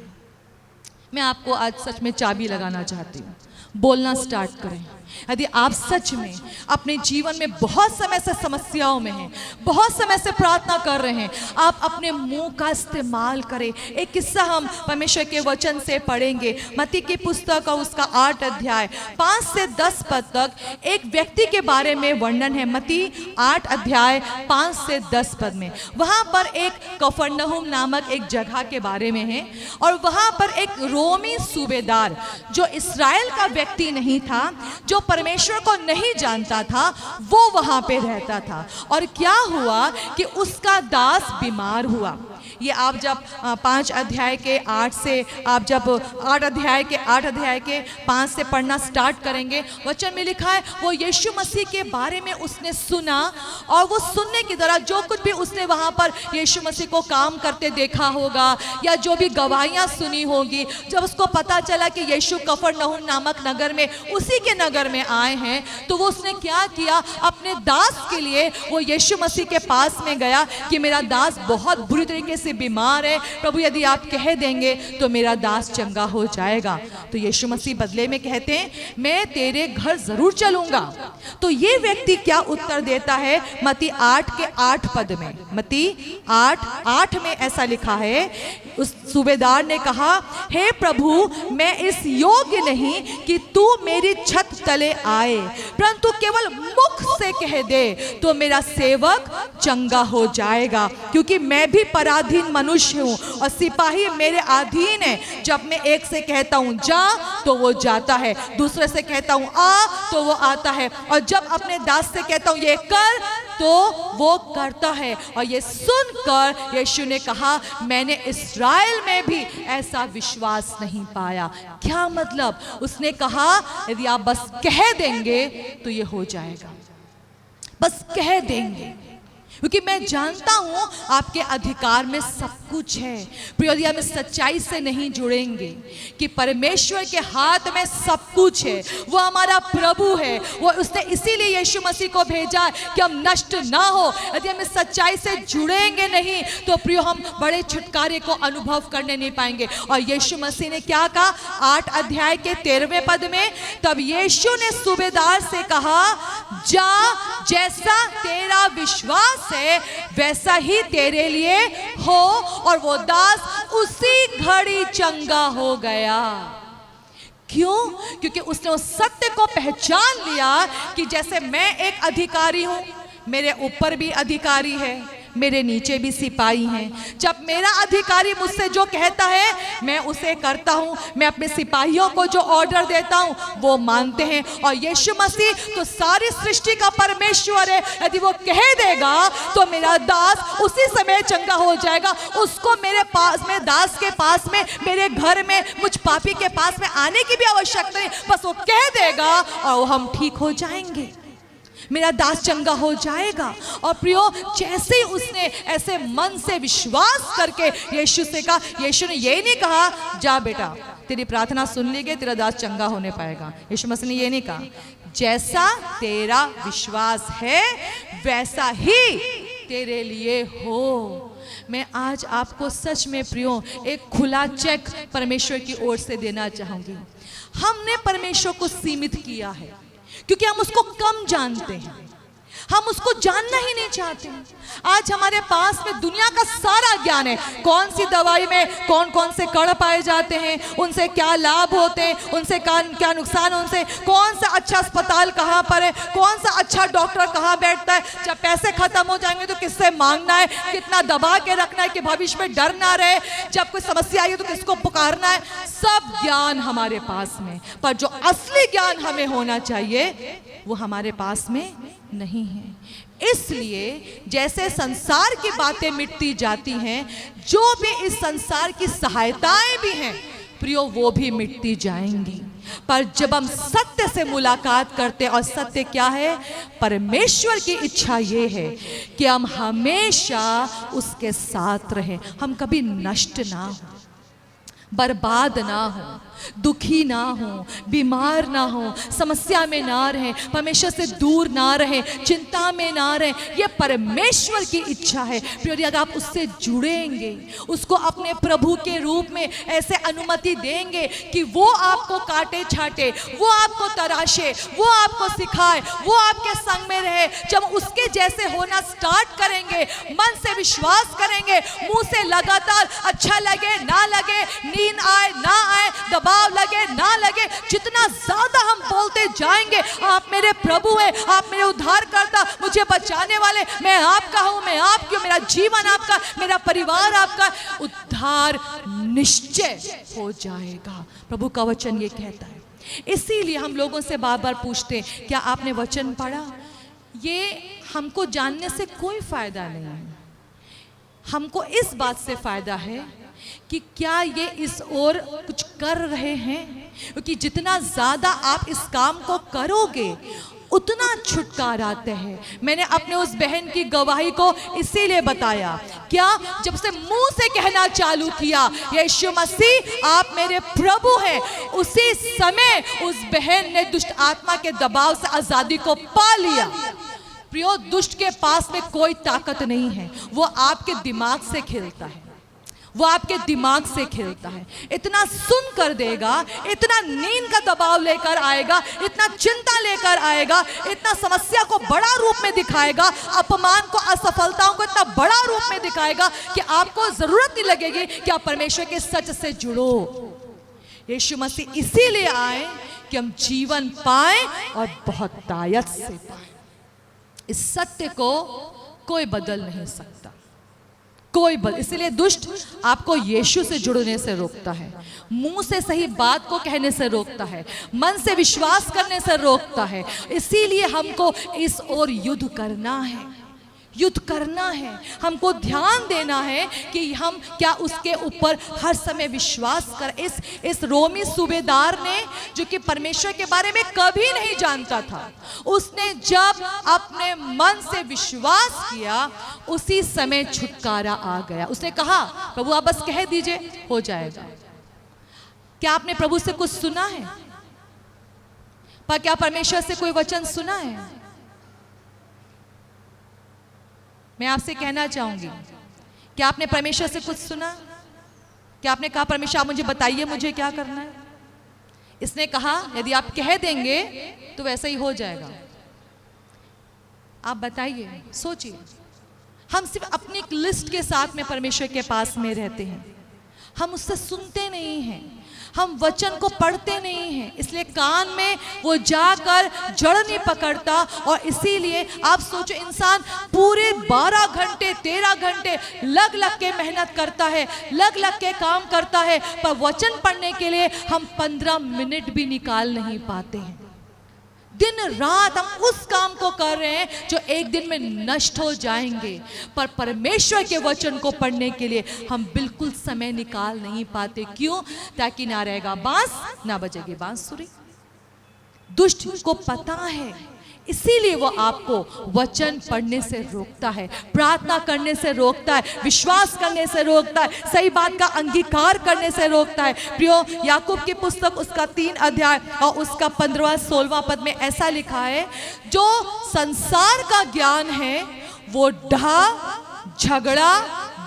मैं आपको आज सच में चाबी लगाना चाहती हूँ, बोलना स्टार्ट करें। यदि आप सच में अपने जीवन में बहुत समय से समस्याओं में हैं, बहुत समय से प्रार्थना कर रहे हैं, आप अपने मुंह का इस्तेमाल करें। एक किस्सा हम परमेश्वर के वचन से पढ़ेंगे, मत्ती की पुस्तक का उसका 8 अध्याय 5 से 10 पद तक एक व्यक्ति के बारे में वर्णन है। मत्ती 8 अध्याय 5 से 10 पद में वहाँ पर एक कफरनहूम नामक एक जगह के बारे में है, और वहाँ पर एक रोमी सूबेदार जो इस्राएल का व्यक्ति नहीं था, जो परमेश्वर को नहीं जानता था, वो वहां पे रहता था। और क्या हुआ कि उसका दास बीमार हुआ। ये आप जब 5 अध्याय के 8 से, आप जब 8 अध्याय के 5 से पढ़ना स्टार्ट करेंगे, वचन में लिखा है वो यीशु मसीह के बारे में उसने सुना, और वो सुनने की तरह जो कुछ भी उसने वहाँ पर यीशु मसीह को काम करते देखा होगा, या जो भी गवाहियाँ सुनी होगी, जब उसको पता चला कि यीशु कफरनहूम नामक नगर में, उसी के नगर में आए हैं, तो वो उसने क्या किया, अपने दास के लिए वो यीशु मसीह के पास में गया कि मेरा दास बहुत बुरी तरीके से बीमार है, प्रभु यदि आप कह देंगे तो मेरा दास चंगा हो जाएगा। तो यीशु मसीह बदले में कहते हैं मैं तेरे घर जरूर चलूंगा। तो ये व्यक्ति क्या उत्तर देता है, मत्ती 8 के 8 पद में, मत्ती 8 में ऐसा लिखा है, उस सूबेदार ने कहा हे प्रभु मैं इस योग्य नहीं कि तू मेरी छत तले आए, परंतु केवल मुख से कह दे तो मेरा सेवक चंगा हो जाएगा, क्योंकि मैं भी पराधीन मनुष्य हूँ और सिपाही मेरे अधीन है। जब मैं एक से कहता हूँ जा तो वो जाता है, दूसरे से कहता हूँ आ तो वो आता है, और जब अपने दास से कहता हूँ ये कर तो वो करता है। और ये सुनकर यीशु ने कहा मैंने इस्राएल में भी ऐसा विश्वास नहीं पाया। क्या मतलब, उसने कहा यदि आप बस कह देंगे तो ये हो जाएगा, बस कह देंगे, क्योंकि मैं जानता हूं आपके अधिकार में सब कुछ है। प्रिय, यदि हम सच्चाई से नहीं जुड़ेंगे कि परमेश्वर के हाथ में सब कुछ है, वो हमारा प्रभु है, वो उसने इसीलिए यीशु मसीह को भेजा कि हम नष्ट ना हो। यदि हम सच्चाई से जुड़ेंगे नहीं तो प्रिय हम बड़े छुटकारे को अनुभव करने नहीं पाएंगे। और यीशु मसीह ने क्या कहा 8 अध्याय के 13वें पद में, तब यीशु ने सूबेदार से कहा जा, जैसा तेरा विश्वास है वैसा ही तेरे लिए हो, और वो दास उसी घड़ी चंगा हो गया। क्यों? क्योंकि उसने उस सत्य को पहचान लिया कि जैसे मैं एक अधिकारी हूं, मेरे ऊपर भी अधिकारी है, मेरे नीचे भी सिपाही हैं। जब मेरा अधिकारी मुझसे जो कहता है मैं उसे करता हूं, मैं अपने सिपाहियों को जो ऑर्डर देता हूं वो मानते हैं। और यीशु मसीह तो सारी सृष्टि का परमेश्वर है, यदि वो कह देगा तो मेरा दास उसी समय चंगा हो जाएगा। उसको मेरे पास में, दास के पास में, मेरे घर में, मुझ पापी के पास में आने की भी आवश्यकता नहीं, बस वो कह देगा और हम ठीक हो जाएंगे, मेरा दास चंगा हो जाएगा। और प्रियो, जैसे ही उसने ऐसे मन से विश्वास करके यीशु से कहा, यीशु ने ये नहीं कहा जा बेटा तेरी प्रार्थना सुन ली गई, तेरा दास चंगा होने पाएगा। यीशु मसीह ने ये नहीं कहा, जैसा तेरा विश्वास है वैसा ही तेरे लिए हो। मैं आज आपको सच में प्रियो एक खुला चेक परमेश्वर की ओर से देना चाहूंगी। हमने परमेश्वर को सीमित किया है क्योंकि हम उसको कम जानते हैं, हम उसको जानना ही नहीं चाहते। आज हमारे पास में दुनिया का सारा ज्ञान है, कौन सी दवाई में कौन कौन से कण पाए जाते हैं, उनसे क्या लाभ होते हैं, उनसे क्या नुकसान, उनसे कौन सा अच्छा अस्पताल कहाँ पर है, कौन सा अच्छा डॉक्टर कहाँ बैठता है, जब पैसे खत्म हो जाएंगे तो किससे मांगना है, कितना दबा के रखना है कि भविष्य में डर ना रहे, जब कोई समस्या आई तो किसको पुकारना है, सब ज्ञान हमारे पास में। पर जो असली ज्ञान हमें होना चाहिए वो हमारे पास में नहीं है। इसलिए जैसे संसार की बातें मिटती जाती हैं, जो भी इस संसार की सहायताएं भी हैं प्रियो वो भी मिटती जाएंगी। पर जब हम सत्य से मुलाकात करते हैं, और सत्य क्या है? परमेश्वर की इच्छा ये है कि हम हमेशा उसके साथ रहें, हम कभी नष्ट ना हो, बर्बाद ना हो, दुखी ना हो, बीमार ना हो, समस्या में ना रहें, परमेश्वर से दूर ना रहें, चिंता में ना रहें। ये परमेश्वर की इच्छा है। प्रिय, अगर आप उससे जुड़ेंगे, उसको अपने प्रभु के रूप में ऐसे अनुमति देंगे कि वो आपको काटे छाटे, वो आपको तराशे, वो आपको सिखाए, वो आपके संग में रहे, जब उसके जैसे होना स्टार्ट करेंगे, मन से विश्वास करेंगे, मुंह से लगातार अच्छा लगे ना लगे, नींद आए ना आए, दबाव लगे ना लगे, जितना ज्यादा हम बोलते जाएंगे, आप मेरे प्रभु हैं, आप मेरे उद्धारकर्ता, मुझे बचाने वाले, मैं आपका हूं, मैं आपकी हूं, मेरा जीवन आपका, मेरा परिवार आपका, उद्धार निश्चय हो जाएगा। प्रभु का वचन ये कहता है। इसीलिए हम लोगों से बार बार पूछते हैं, क्या आपने वचन पढ़ा? ये हमको जानने से कोई फायदा नहीं है, हमको इस बात से फायदा है कि क्या ये इस ओर कुछ कर रहे हैं, क्योंकि जितना ज्यादा आप इस काम को करोगे उतना छुटकारा आते हैं। मैंने अपने उस बहन की गवाही को इसीलिए बताया, क्या जब से मुंह से कहना चालू किया यीशु मसीह आप मेरे प्रभु हैं, उसी समय उस बहन ने दुष्ट आत्मा के दबाव से आजादी को पा लिया। प्रियो, दुष्ट के पास में कोई ताकत नहीं है, वो आपके दिमाग से खेलता है, वो आपके दिमाग से खेलता है। इतना सुन कर देगा, इतना नींद का दबाव लेकर आएगा, इतना चिंता लेकर आएगा, इतना समस्या को बड़ा रूप में दिखाएगा, अपमान को, असफलताओं को इतना बड़ा रूप में दिखाएगा कि आपको जरूरत नहीं लगेगी कि आप परमेश्वर के सच से जुड़ो। यीशु मसीह इसीलिए आए कि हम जीवन पाएं और बहुत दायत से पाएं। इस सत्य को कोई बदल नहीं सकता, कोई बदल। इसलिए दुष्ट आपको यीशु से जुड़ने से रोकता है, मुंह से सही बात को कहने से रोकता है, मन से विश्वास करने से रोकता है। इसीलिए हमको इस ओर युद्ध करना है, युद्ध करना है, हमको ध्यान देना है कि हम क्या उसके ऊपर हर समय विश्वास कर। इस रोमी सूबेदार ने, जो कि परमेश्वर के बारे में कभी नहीं जानता था, उसने जब अपने मन से विश्वास किया, उसी समय छुटकारा आ गया। उसने कहा प्रभु आप बस कह दीजिए हो जाएगा। क्या आपने प्रभु से कुछ सुना है? पर क्या परमेश्वर से कोई वचन सुना है? मैं आपसे कहना चाहूंगी, क्या आपने परमेश्वर से कुछ सुना? क्या आपने कहा परमेश्वर आप मुझे बताइए मुझे क्या करना है? इसने कहा यदि आप कह देंगे तो वैसा ही हो जाएगा। आप बताइए, सोचिए। हम सिर्फ अपनी एक लिस्ट के साथ में परमेश्वर के पास में रहते हैं, हम उससे सुनते नहीं हैं, हम वचन को पढ़ते नहीं हैं, इसलिए कान में वो जाकर जड़ नहीं पकड़ता। और इसीलिए आप सोचो, इंसान पूरे 12 घंटे 13 घंटे लग लग के मेहनत करता है, लग लग के काम करता है, पर वचन पढ़ने के लिए हम 15 मिनट भी निकाल नहीं पाते हैं। दिन रात हम उस काम को कर रहे हैं जो एक दिन में नष्ट हो जाएंगे, पर परमेश्वर के वचन को पढ़ने के लिए हम बिल्कुल समय निकाल नहीं पाते। क्यों? ताकि ना रहेगा बांस, ना बजेगी बांसुरी। दुष्ट को पता है, इसीलिए वो आपको वचन पढ़ने से रोकता है, प्रार्थना करने से रोकता है, विश्वास करने से रोकता है, सही बात का अंगीकार करने से रोकता है। प्रियो, याकूब की पुस्तक उसका 3 अध्याय और उसका 15वां-16वां पद में ऐसा लिखा है, जो संसार का ज्ञान है वो ढा, झगड़ा,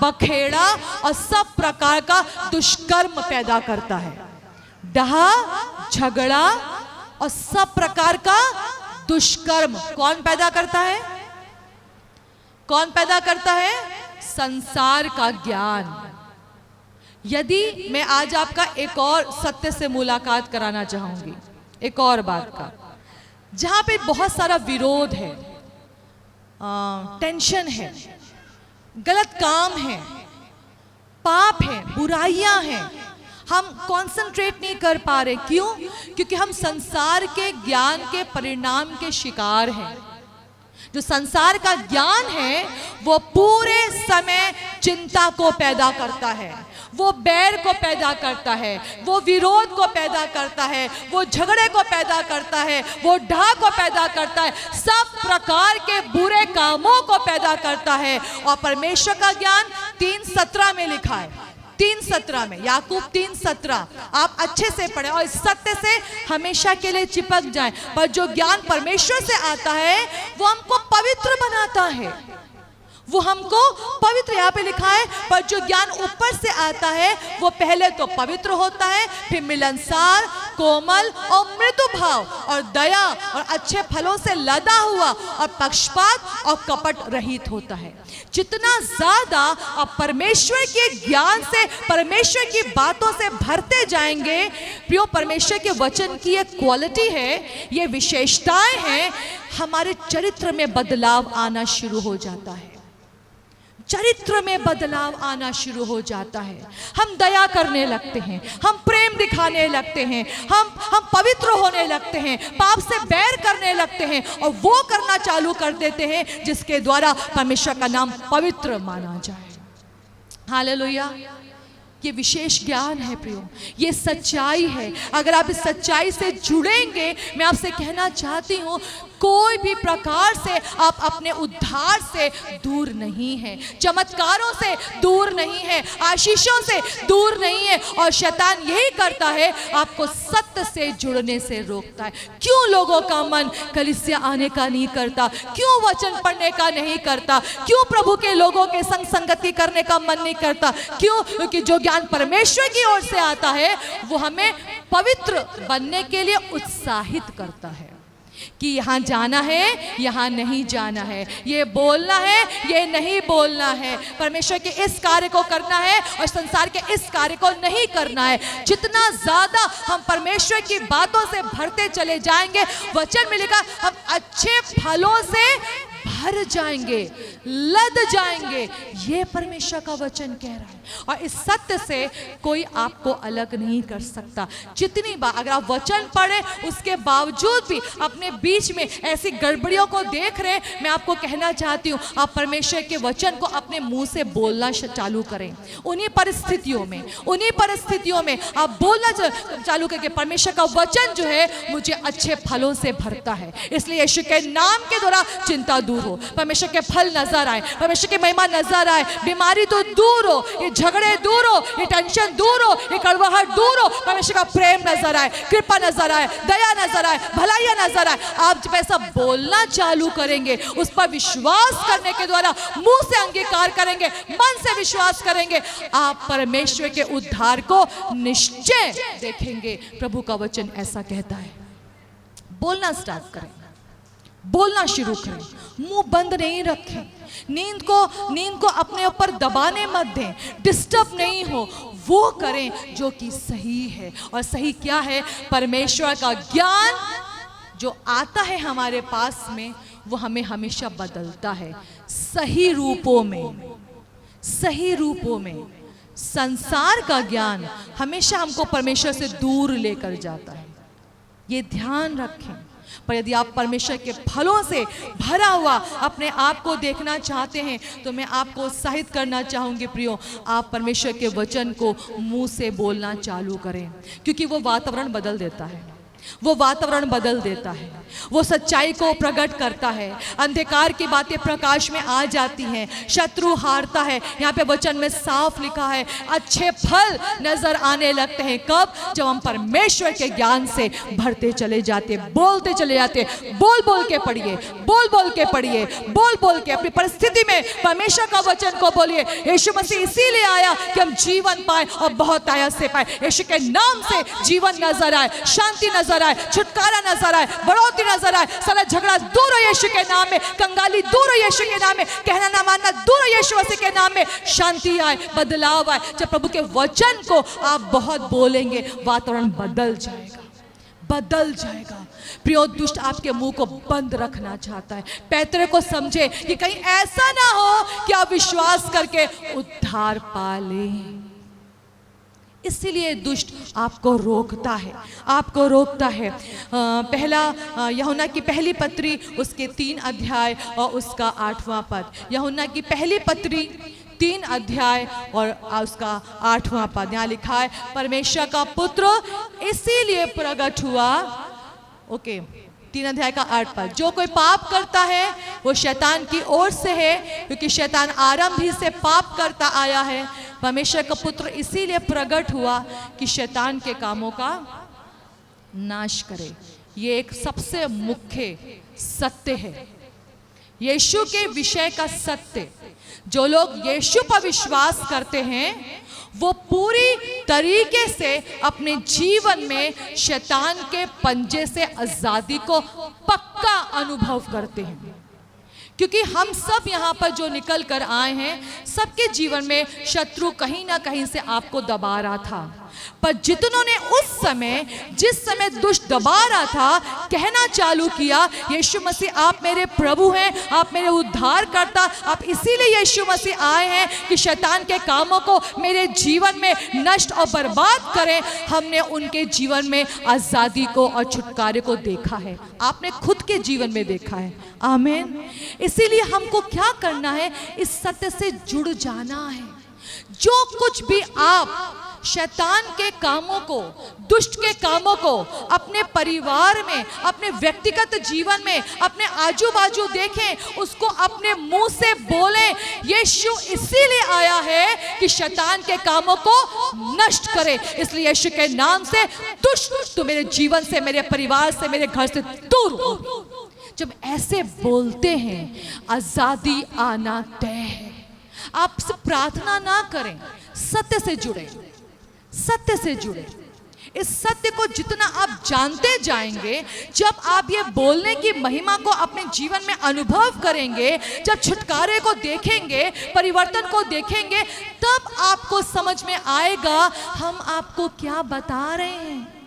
बखेड़ा और सब प्रकार का दुष्कर्म पैदा करता है। डहा, झगड़ा और सब प्रकार का दुष्कर्म कौन पैदा करता है? कौन पैदा करता है? संसार का ज्ञान। यदि मैं आज आपका एक और सत्य से मुलाकात कराना चाहूंगी, एक और बात का, जहां पे बहुत सारा विरोध है, टेंशन है, गलत काम है, पाप है, बुराइयां हैं, हम कंसंट्रेट नहीं कर पा रहे। क्यों? क्योंकि हम संसार के ज्ञान के परिणाम के शिकार हैं। जो संसार का ज्ञान है वो पूरे समय चिंता को पैदा करता है, वो बैर को पैदा करता है, वो विरोध को पैदा करता है, वो झगड़े को पैदा करता है, वो ढा को पैदा करता है, सब प्रकार के बुरे कामों को पैदा करता है। और परमेश्वर का ज्ञान 3:17 में लिखा है, 3:17 में, याकूब 3:17, आप अच्छे से पढ़े और इस सत्य से हमेशा के लिए चिपक जाएं। पर जो ज्ञान परमेश्वर से आता है वो हमको पवित्र बनाता है, वो हमको पवित्र, यहाँ पे लिखा है, पर जो ज्ञान ऊपर से आता है वो पहले तो पवित्र होता है, फिर मिलनसार, कोमल और मृदु भाव और दया और अच्छे फलों से लदा हुआ और पक्षपात और कपट रहित होता है। जितना ज्यादा आप परमेश्वर के ज्ञान से, परमेश्वर की बातों से भरते जाएंगे, प्रियो, परमेश्वर के वचन की ये क्वालिटी है, ये विशेषताएं हैं, हमारे चरित्र में बदलाव आना शुरू हो जाता है, चरित्र में बदलाव आना शुरू हो जाता है। हम दया करने लगते हैं, हम प्रेम दिखाने लगते हैं, हम पवित्र होने लगते हैं, पाप से बैर करने लगते हैं और वो करना चालू कर देते हैं जिसके द्वारा परमेश्वर का नाम पवित्र माना जाए। हालेलुया। ये विशेष ज्ञान है प्रियो, ये सच्चाई है। अगर आप इस सच्चाई से जुड़ेंगे, मैं आपसे कहना चाहती हूँ, कोई भी प्रकार से आप अपने उद्धार से दूर नहीं है, चमत्कारों से दूर नहीं है, आशीषों से दूर नहीं है। और शैतान यही करता है, आपको सत्य से जुड़ने से रोकता है। क्यों लोगों का मन कलीसिया आने का नहीं करता? क्यों वचन पढ़ने का नहीं करता? क्यों प्रभु के लोगों के संग संगति करने का मन नहीं करता? क्यों? क्योंकि जो ज्ञान परमेश्वर की ओर से आता है वो हमें पवित्र बनने के लिए उत्साहित करता है कि यहाँ जाना है, यहाँ नहीं जाना है, ये बोलना है, ये नहीं बोलना है, परमेश्वर के इस कार्य को करना है और संसार के इस कार्य को नहीं करना है। जितना ज्यादा हम परमेश्वर की बातों से भरते चले जाएंगे, वचन में लिखा, हम अच्छे फलों से भर जाएंगे, लद जाएंगे, ये परमेश्वर का वचन कह रहा है। और इस सत्य से कोई आपको अलग नहीं कर सकता। जितनी बार अगर आप वचन पढ़े, उसके बावजूद भी अपने बीच में ऐसी गड़बड़ियों को देख रहे हैं, मैं आपको कहना चाहती हूँ, आप परमेश्वर के वचन को अपने मुंह से बोलना चालू करें। उन्हीं परिस्थितियों में आप बोलना चालू करके, परमेश्वर का वचन जो है मुझे अच्छे फलों से भरता है, इसलिए यीशु के नाम के द्वारा चिंता दूर हो, परमेश्वर के फल नजर आए, परमेश्वर की महिमा नजर आए, बीमारी तो दूर हो, ये झगड़े दूर हो, ये टेंशन दूर हो, ये कड़वाहट दूर हो, परमेश्वर का प्रेम नजर आए, कृपा नजर आए, दया नजर आए, भलाइयां नजर आए। आप जब ऐसा बोलना चालू करेंगे, उस पर विश्वास करने के द्वारा मुंह से अंगीकार करेंगे, मन से विश्वास करेंगे, आप परमेश्वर के उद्धार को निश्चय देखेंगे। प्रभु का वचन ऐसा कहता है। बोलना स्टार्ट करें, बोलना शुरू करें, मुंह बंद नहीं रखें, नींद को अपने ऊपर दबाने मत दें, डिस्टर्ब नहीं हो, वो करें जो कि सही है। और सही क्या है? परमेश्वर का ज्ञान जो आता है हमारे पास में, वो हमें हमेशा बदलता है सही रूपों में। संसार का ज्ञान हमेशा हमको परमेश्वर से दूर लेकर जाता है, ये ध्यान रखें। पर यदि आप परमेश्वर के फलों से भरा हुआ अपने आप को देखना चाहते हैं, तो मैं आपको उत्साहित करना चाहूँगी प्रियो, आप परमेश्वर के वचन को मुंह से बोलना चालू करें, क्योंकि वो वातावरण बदल देता है, वो वातावरण बदल देता है, वो सच्चाई को प्रकट करता है, अंधकार की बातें प्रकाश में आ जाती हैं, शत्रु हारता है। यहाँ पे वचन में साफ लिखा है, अच्छे फल नजर आने लगते हैं। कब? जब हम परमेश्वर के ज्ञान से भरते चले जाते, बोलते चले जाते। बोल बोल के पढ़िए, बोल बोल के पढ़िए, बोल बोल के अपनी परिस्थिति में परमेश्वर का वचन को बोलिए। यीशु मसीह इसीलिए आया कि हम जीवन पाए और बहुत आया से पाए। यीशु के नाम से जीवन नजर आए, शांति नजर आए, छुटकारा नजर आए, बढ़ोतरी नजर आए, सारा झगड़ा दूर हो यीशु के नाम में, कंगाली दूर हो यीशु के नाम में, कहना ना मानना दूर हो यीशु मसीह के नाम में। शांति आए, बदलाव आए। जब प्रभु के वचन को आप बहुत बोलेंगे, वातावरण बदल जाएगा। प्रियो, दुष्ट आपके मुंह को बंद रखना चाहता है। पैतरे को समझे कि कहीं ऐसा ना हो कि आप विश्वास करके उद्धार पा लें। इसीलिए दुष्ट आपको रोकता है। पहला यूहन्ना की पहली पत्री, उसके 3 अध्याय और उसका 8वां पद। यूहन्ना की पहली पत्री 3 अध्याय और उसका 8वां पद यहाँ लिखा है, परमेश्वर का पुत्र इसीलिए प्रकट हुआ। ओके, 3 अध्याय का 8 पद, जो कोई पाप करता है वो शैतान की ओर से है, क्योंकि शैतान आरंभ ही से पाप करता आया है। परमेश्वर का पुत्र इसीलिए प्रकट हुआ कि शैतान के कामों का नाश करे। ये एक सबसे मुख्य सत्य है, यीशु के विषय का सत्य। जो लोग यीशु पर विश्वास करते हैं वो पूरी तरीके से अपने जीवन में शैतान के पंजे से आजादी को पक्का अनुभव करते हैं। क्योंकि हम सब यहाँ पर जो निकल कर आए हैं, सबके जीवन में शत्रु कहीं ना कहीं से आपको दबा रहा था। पर जितनों ने उस समय, जिस समय दुष्ट दबा रहा था, कहना चालू किया, यीशु मसीह आप मेरे प्रभु हैं, आप मेरे उद्धार करता, आप इसीलिए यीशु मसीह आए हैं कि शैतान के कामों को मेरे जीवन में नष्ट और बर्बाद करें। हमने उनके जीवन में आजादी को और छुटकारे को देखा है, आपने खुद के जीवन में देखा है। आमीन। इसीलिए हमको क्या करना है, इस सत्य से जुड़ जाना है। जो कुछ भी आप शैतान के कामों को, दुष्ट के कामों को अपने परिवार में, अपने व्यक्तिगत जीवन में, अपने आजू बाजू देखें, उसको अपने मुंह से बोलें। यीशु इसीलिए आया है कि शैतान के कामों को नष्ट करे। इसलिए यीशु के नाम से दुष्ट तो मेरे जीवन से, मेरे परिवार से, मेरे घर से दूर हो। जब ऐसे बोलते हैं, आजादी आना तय है। आप सिर्फ प्रार्थना ना करें, सत्य से जुड़े, सत्य से जुड़े। इस सत्य को जितना आप जानते जाएंगे, जब आप ये बोलने की महिमा को अपने जीवन में अनुभव करेंगे, जब छुटकारे को देखेंगे, परिवर्तन को देखेंगे, तब आपको समझ में आएगा हम आपको क्या बता रहे हैं।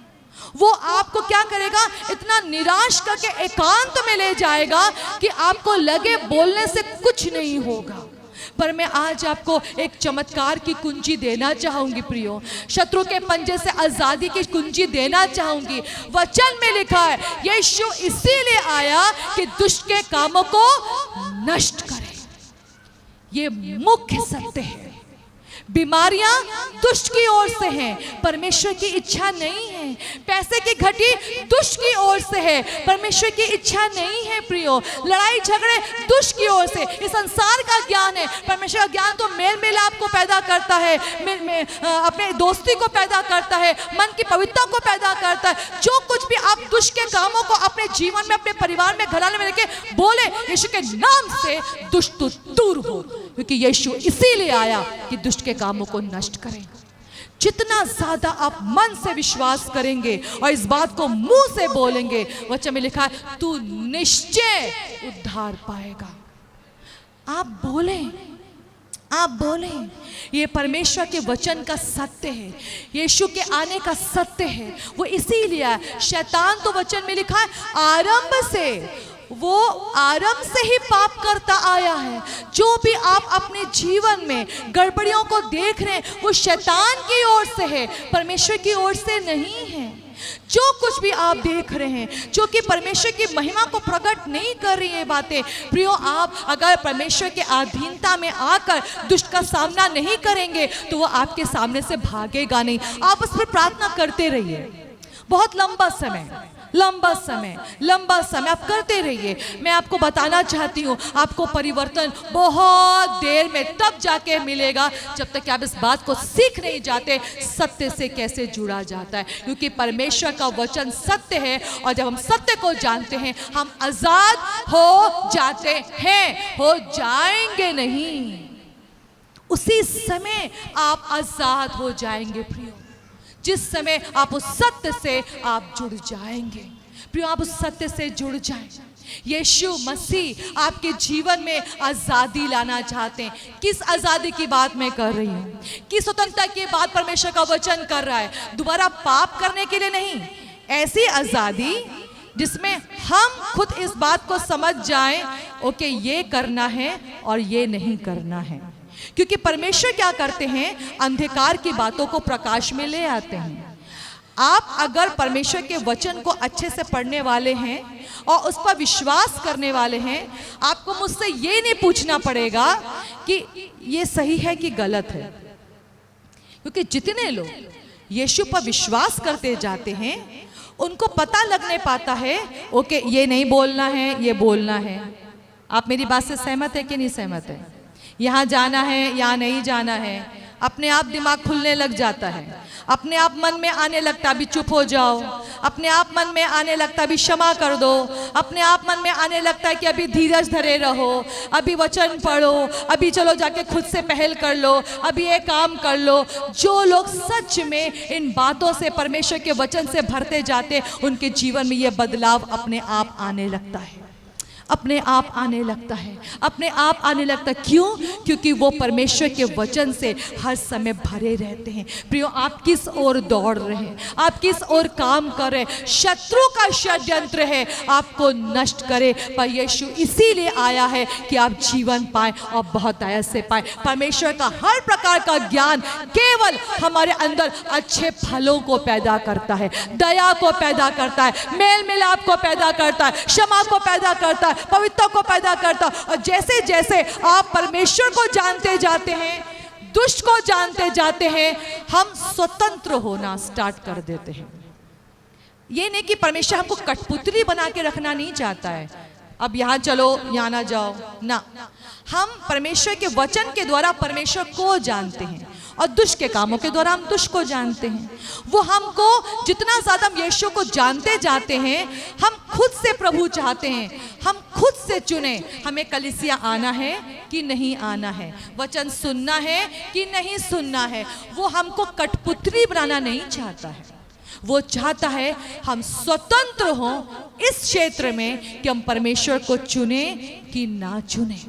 वो आपको क्या करेगा, इतना निराश करके एकांत में ले जाएगा कि आपको लगे बोलने से कुछ नहीं होगा। पर मैं आज आपको एक चमत्कार की कुंजी देना चाहूंगी प्रियो, शत्रु के पंजे से आजादी की कुंजी देना चाहूंगी। वचन में लिखा है, यीशु इसीलिए आया कि दुष्ट के कामों को नष्ट करे। ये मुख्य सत्य है। बीमारियां दुष्ट की ओर से हैं, परमेश्वर की इच्छा नहीं है। पैसे की घटी दुष्ट की ओर से है, परमेश्वर की इच्छा नहीं है प्रियो। लड़ाई झगड़े दुष्ट की ओर से, इस संसार का ज्ञान है। परमेश्वर का ज्ञान तो मेल मिलाप को पैदा करता है, अपने दोस्ती को पैदा करता है, मन की पवित्रता को पैदा करता है। जो कुछ भी आप दुष्ट के कामों को अपने जीवन में, अपने परिवार में, घराने में लेके बोले, यीशु के नाम से दुष्ट तो दूर हो, क्योंकि यीशु इसीलिए आया कि दुष्ट के कामों को नष्ट करें। जितना ज्यादा आप मन से विश्वास करेंगे और इस बात को मुंह से बोलेंगे, वचन में लिखा है तू निश्चय उद्धार पाएगा। आप बोलें, आप बोलें। ये परमेश्वर के वचन का सत्य है, यीशु के आने का सत्य है। वो इसीलिए, शैतान तो वचन में लिखा है आरंभ से, वो आरंभ से ही पाप करता आया है। जो भी आप अपने जीवन में गड़बड़ियों को देख रहे हैं, वो शैतान की ओर से है, परमेश्वर की ओर से नहीं है। जो कुछ भी आप देख रहे हैं, जो कि परमेश्वर की महिमा को प्रकट नहीं कर रही है बातें, प्रियो, आप अगर परमेश्वर के अधीनता में आकर दुष्ट का सामना नहीं करेंगे तो वो आपके सामने से भागेगा नहीं। आप उस पर प्रार्थना करते रहिए, बहुत लंबा समय आप करते रहिए। मैं आपको बताना चाहती हूँ, आपको परिवर्तन बहुत देर में तब जाके मिलेगा जब तक कि आप इस बात को सीख नहीं जाते सत्य से कैसे जुड़ा जाता है। क्योंकि परमेश्वर का वचन सत्य है, और जब हम सत्य को जानते हैं हम आजाद हो जाते हैं, हो जाएंगे नहीं, उसी समय आप आजाद हो जाएंगे प्रियो। जिस समय आप उस सत्य से आप जुड़ जाएंगे प्रियो, आप उस सत्य से जुड़ जाएं। यीशु मसीह आपके जीवन में आजादी लाना चाहते हैं। किस आजादी की बात मैं कर रही हूँ, किस स्वतंत्रता की बात परमेश्वर का वचन कर रहा है? दोबारा पाप करने के लिए नहीं, ऐसी आजादी जिसमें हम खुद इस बात को समझ जाएं, ओके ये करना है और ये नहीं करना है। क्योंकि परमेश्वर क्या करते हैं, अंधकार की बातों को प्रकाश में ले आते हैं। आप अगर परमेश्वर के वचन को अच्छे से पढ़ने वाले हैं और उस पर विश्वास करने वाले हैं, आपको मुझसे ये नहीं पूछना पड़ेगा कि ये सही है कि गलत है, क्योंकि जितने लोग यीशु पर विश्वास करते जाते हैं उनको पता लगने पाता है ओके ये नहीं बोलना है, ये बोलना है। आप मेरी बात से सहमत है कि नहीं सहमत है? यहाँ जाना है, यहाँ नहीं जाना है, अपने आप दिमाग खुलने लग जाता है, अपने आप मन में आने लगता अभी चुप हो जाओ, अपने आप मन में आने लगता अभी क्षमा कर दो, अपने आप मन में आने लगता है कि अभी धीरज धरे रहो, अभी वचन पढ़ो, अभी चलो जाके खुद से पहल कर लो, अभी ये काम कर लो। जो लोग सच में इन बातों से, परमेश्वर के वचन से भरते जाते, उनके जीवन में ये बदलाव अपने आप आने लगता है, अपने आप आने लगता है, अपने आप आने लगता है। क्यों? क्योंकि वो परमेश्वर के वचन से हर समय भरे रहते हैं। प्रियो, आप किस ओर दौड़ रहे हैं, आप किस ओर काम कर रहे हैं? शत्रु का षड्यंत्र है आपको नष्ट करे, पर यीशु इसीलिए आया है कि आप जीवन पाए और बहुत आयत से पाए। परमेश्वर का हर प्रकार का ज्ञान केवल हमारे अंदर अच्छे फलों को पैदा करता है, दया को पैदा करता है, मेल मिलाप को पैदा करता है, क्षमा को पैदा करता है, पवित्रता को पैदा करता। और जैसे जैसे आप परमेश्वर को जानते जाते हैं, दुष्ट को जानते जाते हैं, हम स्वतंत्र होना स्टार्ट कर देते हैं। ये नहीं कि परमेश्वर हमको कठपुतली बना के रखना नहीं चाहता है, अब यहाँ चलो यहाँ ना जाओ ना। हम परमेश्वर के वचन के द्वारा परमेश्वर को जानते हैं और दुष्ट के कामों के द्वारा हम दुष्ट को जानते हैं। वो हमको जितना ज्यादा हम यीशु को जानते जाते हैं, हम खुद से प्रभु चाहते हैं, हम खुद से चुने हमें कलीसिया आना है कि नहीं आना है, वचन सुनना है कि नहीं सुनना है। वो हमको कठपुतली बनाना नहीं चाहता है, वो चाहता है हम स्वतंत्र हों इस क्षेत्र में कि हम परमेश्वर को चुने कि ना चुने।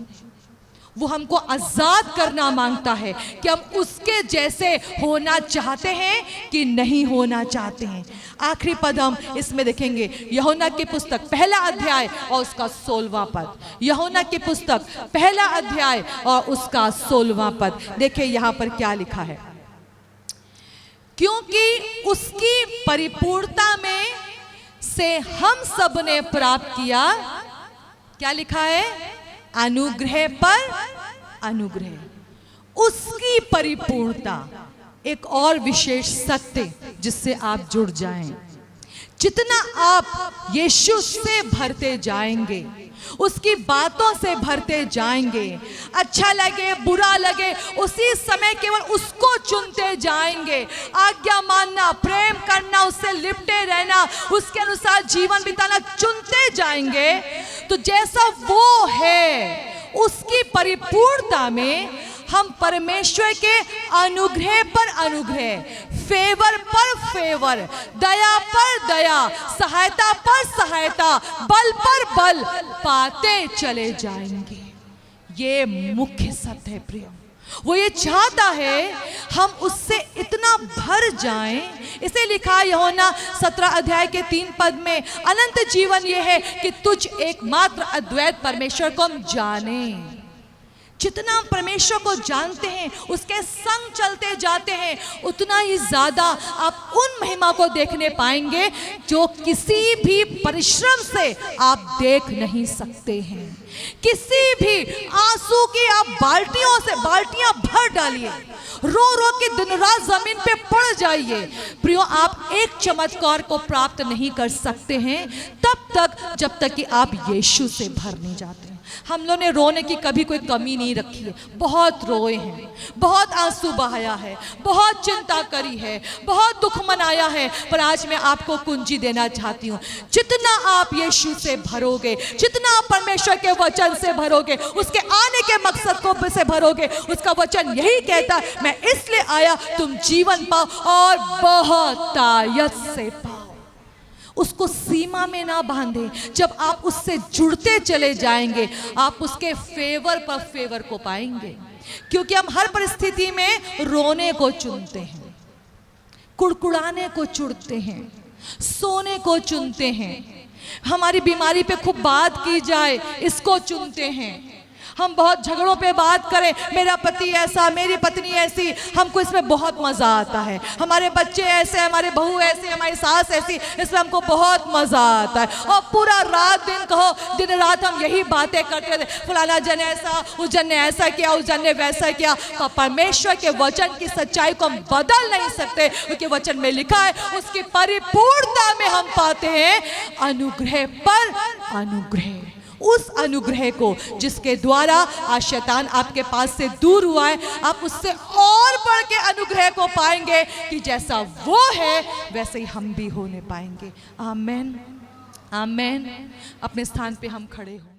वो हमको आजाद करना मांगता है कि हम उसके जैसे होना चाहते हैं कि नहीं होना चाहते हैं। आखिरी पद हम इसमें देखेंगे, यूहन्ना की पुस्तक पहला अध्याय और उसका 16वां पद। यूहन्ना की पुस्तक पहला अध्याय और उसका 16वां पद। देखिए यहाँ पर क्या लिखा है, क्योंकि उसकी परिपूर्णता में से हम सब ने प्राप्त किया। क्या लिखा है? अनुग्रह पर अनुग्रह। उसकी परिपूर्णता एक और विशेष सत्य जिससे आप जुड़ जाएं। जितना आप यीशु से भरते जाएंगे, उसकी बातों से भरते जाएंगे, अच्छा लगे बुरा लगे उसी समय केवल उसको चुनते जाएंगे, आज्ञा मानना, प्रेम करना, उससे लिपटे रहना, उसके अनुसार जीवन बिताना चुनते जाएंगे, तो जैसा वो है उसकी परिपूर्णता में हम परमेश्वर के अनुग्रह पर अनुग्रह, फेवर पर फेवर, दया पर दया, सहायता पर सहायता, बल पर बल पाते चले जाएंगे। ये मुख्य सत्य है प्रिय। वो ये चाहता है हम उससे इतना भर जाएं। इसे लिखा यूहन्ना 17 अध्याय के 3 पद में, अनंत जीवन ये है कि तुझ एकमात्र अद्वैत परमेश्वर को हम जाने। जितना हम परमेश्वर को जानते हैं, उसके संग चलते जाते हैं, उतना ही ज्यादा आप उन महिमा को देखने पाएंगे जो किसी भी परिश्रम से आप देख नहीं सकते हैं। किसी भी आंसू की आप बाल्टियां भर डालिए, रो रो के दिन रात जमीन पे पड़ जाइए, प्रियो आप एक चमत्कार को प्राप्त नहीं कर सकते हैं तब तक जब तक कि आप यीशु से भर नहीं जाते हैं। हम लोगों ने रोने की कभी कोई कमी नहीं रखी है, बहुत रोए हैं, बहुत आंसू बहाया है, बहुत चिंता करी है, बहुत दुख मनाया है, पर आज मैं आपको कुंजी देना चाहती हूँ। जितना आप यीशु से भरोगे, जितना आप परमेश्वर के वचन से भरोगे, उसके आने के मकसद को से भरोगे, उसका वचन यही कहता है, मैं इसलिए आया तुम जीवन पाओ और बहुत आयत से पाओ। उसको सीमा में ना बांधे। जब आप उससे जुड़ते चले जाएंगे, आप उसके फेवर पर फेवर को पाएंगे, क्योंकि हम हर परिस्थिति में रोने को चुनते हैं, कुड़कुड़ाने को चुनते हैं, सोने को चुनते हैं, हमारी बीमारी पे खूब बात की जाए इसको चुनते हैं, हम बहुत झगड़ों पे बात करें, मेरा पति ऐसा, मेरी पत्नी ऐसी, हमको इसमें बहुत मज़ा आता है। हमारे बच्चे ऐसे, हमारे बहू ऐसे, हमारी सास ऐसी, इसमें हमको बहुत मज़ा आता है। और पूरा रात दिन कहो, दिन रात हम यही बातें करते थे, फलाना जन ऐसा, उस जन ने ऐसा किया, उस जन ने वैसा किया। तो परमेश्वर के वचन की सच्चाई को हम बदल नहीं सकते, क्योंकि वचन में लिखा है उसकी परिपूर्णता में हम पाते हैं अनुग्रह पर अनुग्रह। उस अनुग्रह को जिसके द्वारा आज शैतान आपके पास से दूर हुआ है, आप उससे और बढ़ के अनुग्रह को पाएंगे कि जैसा वो है वैसे ही हम भी होने पाएंगे। आमेन, आमेन। अपने स्थान पे हम खड़े हो।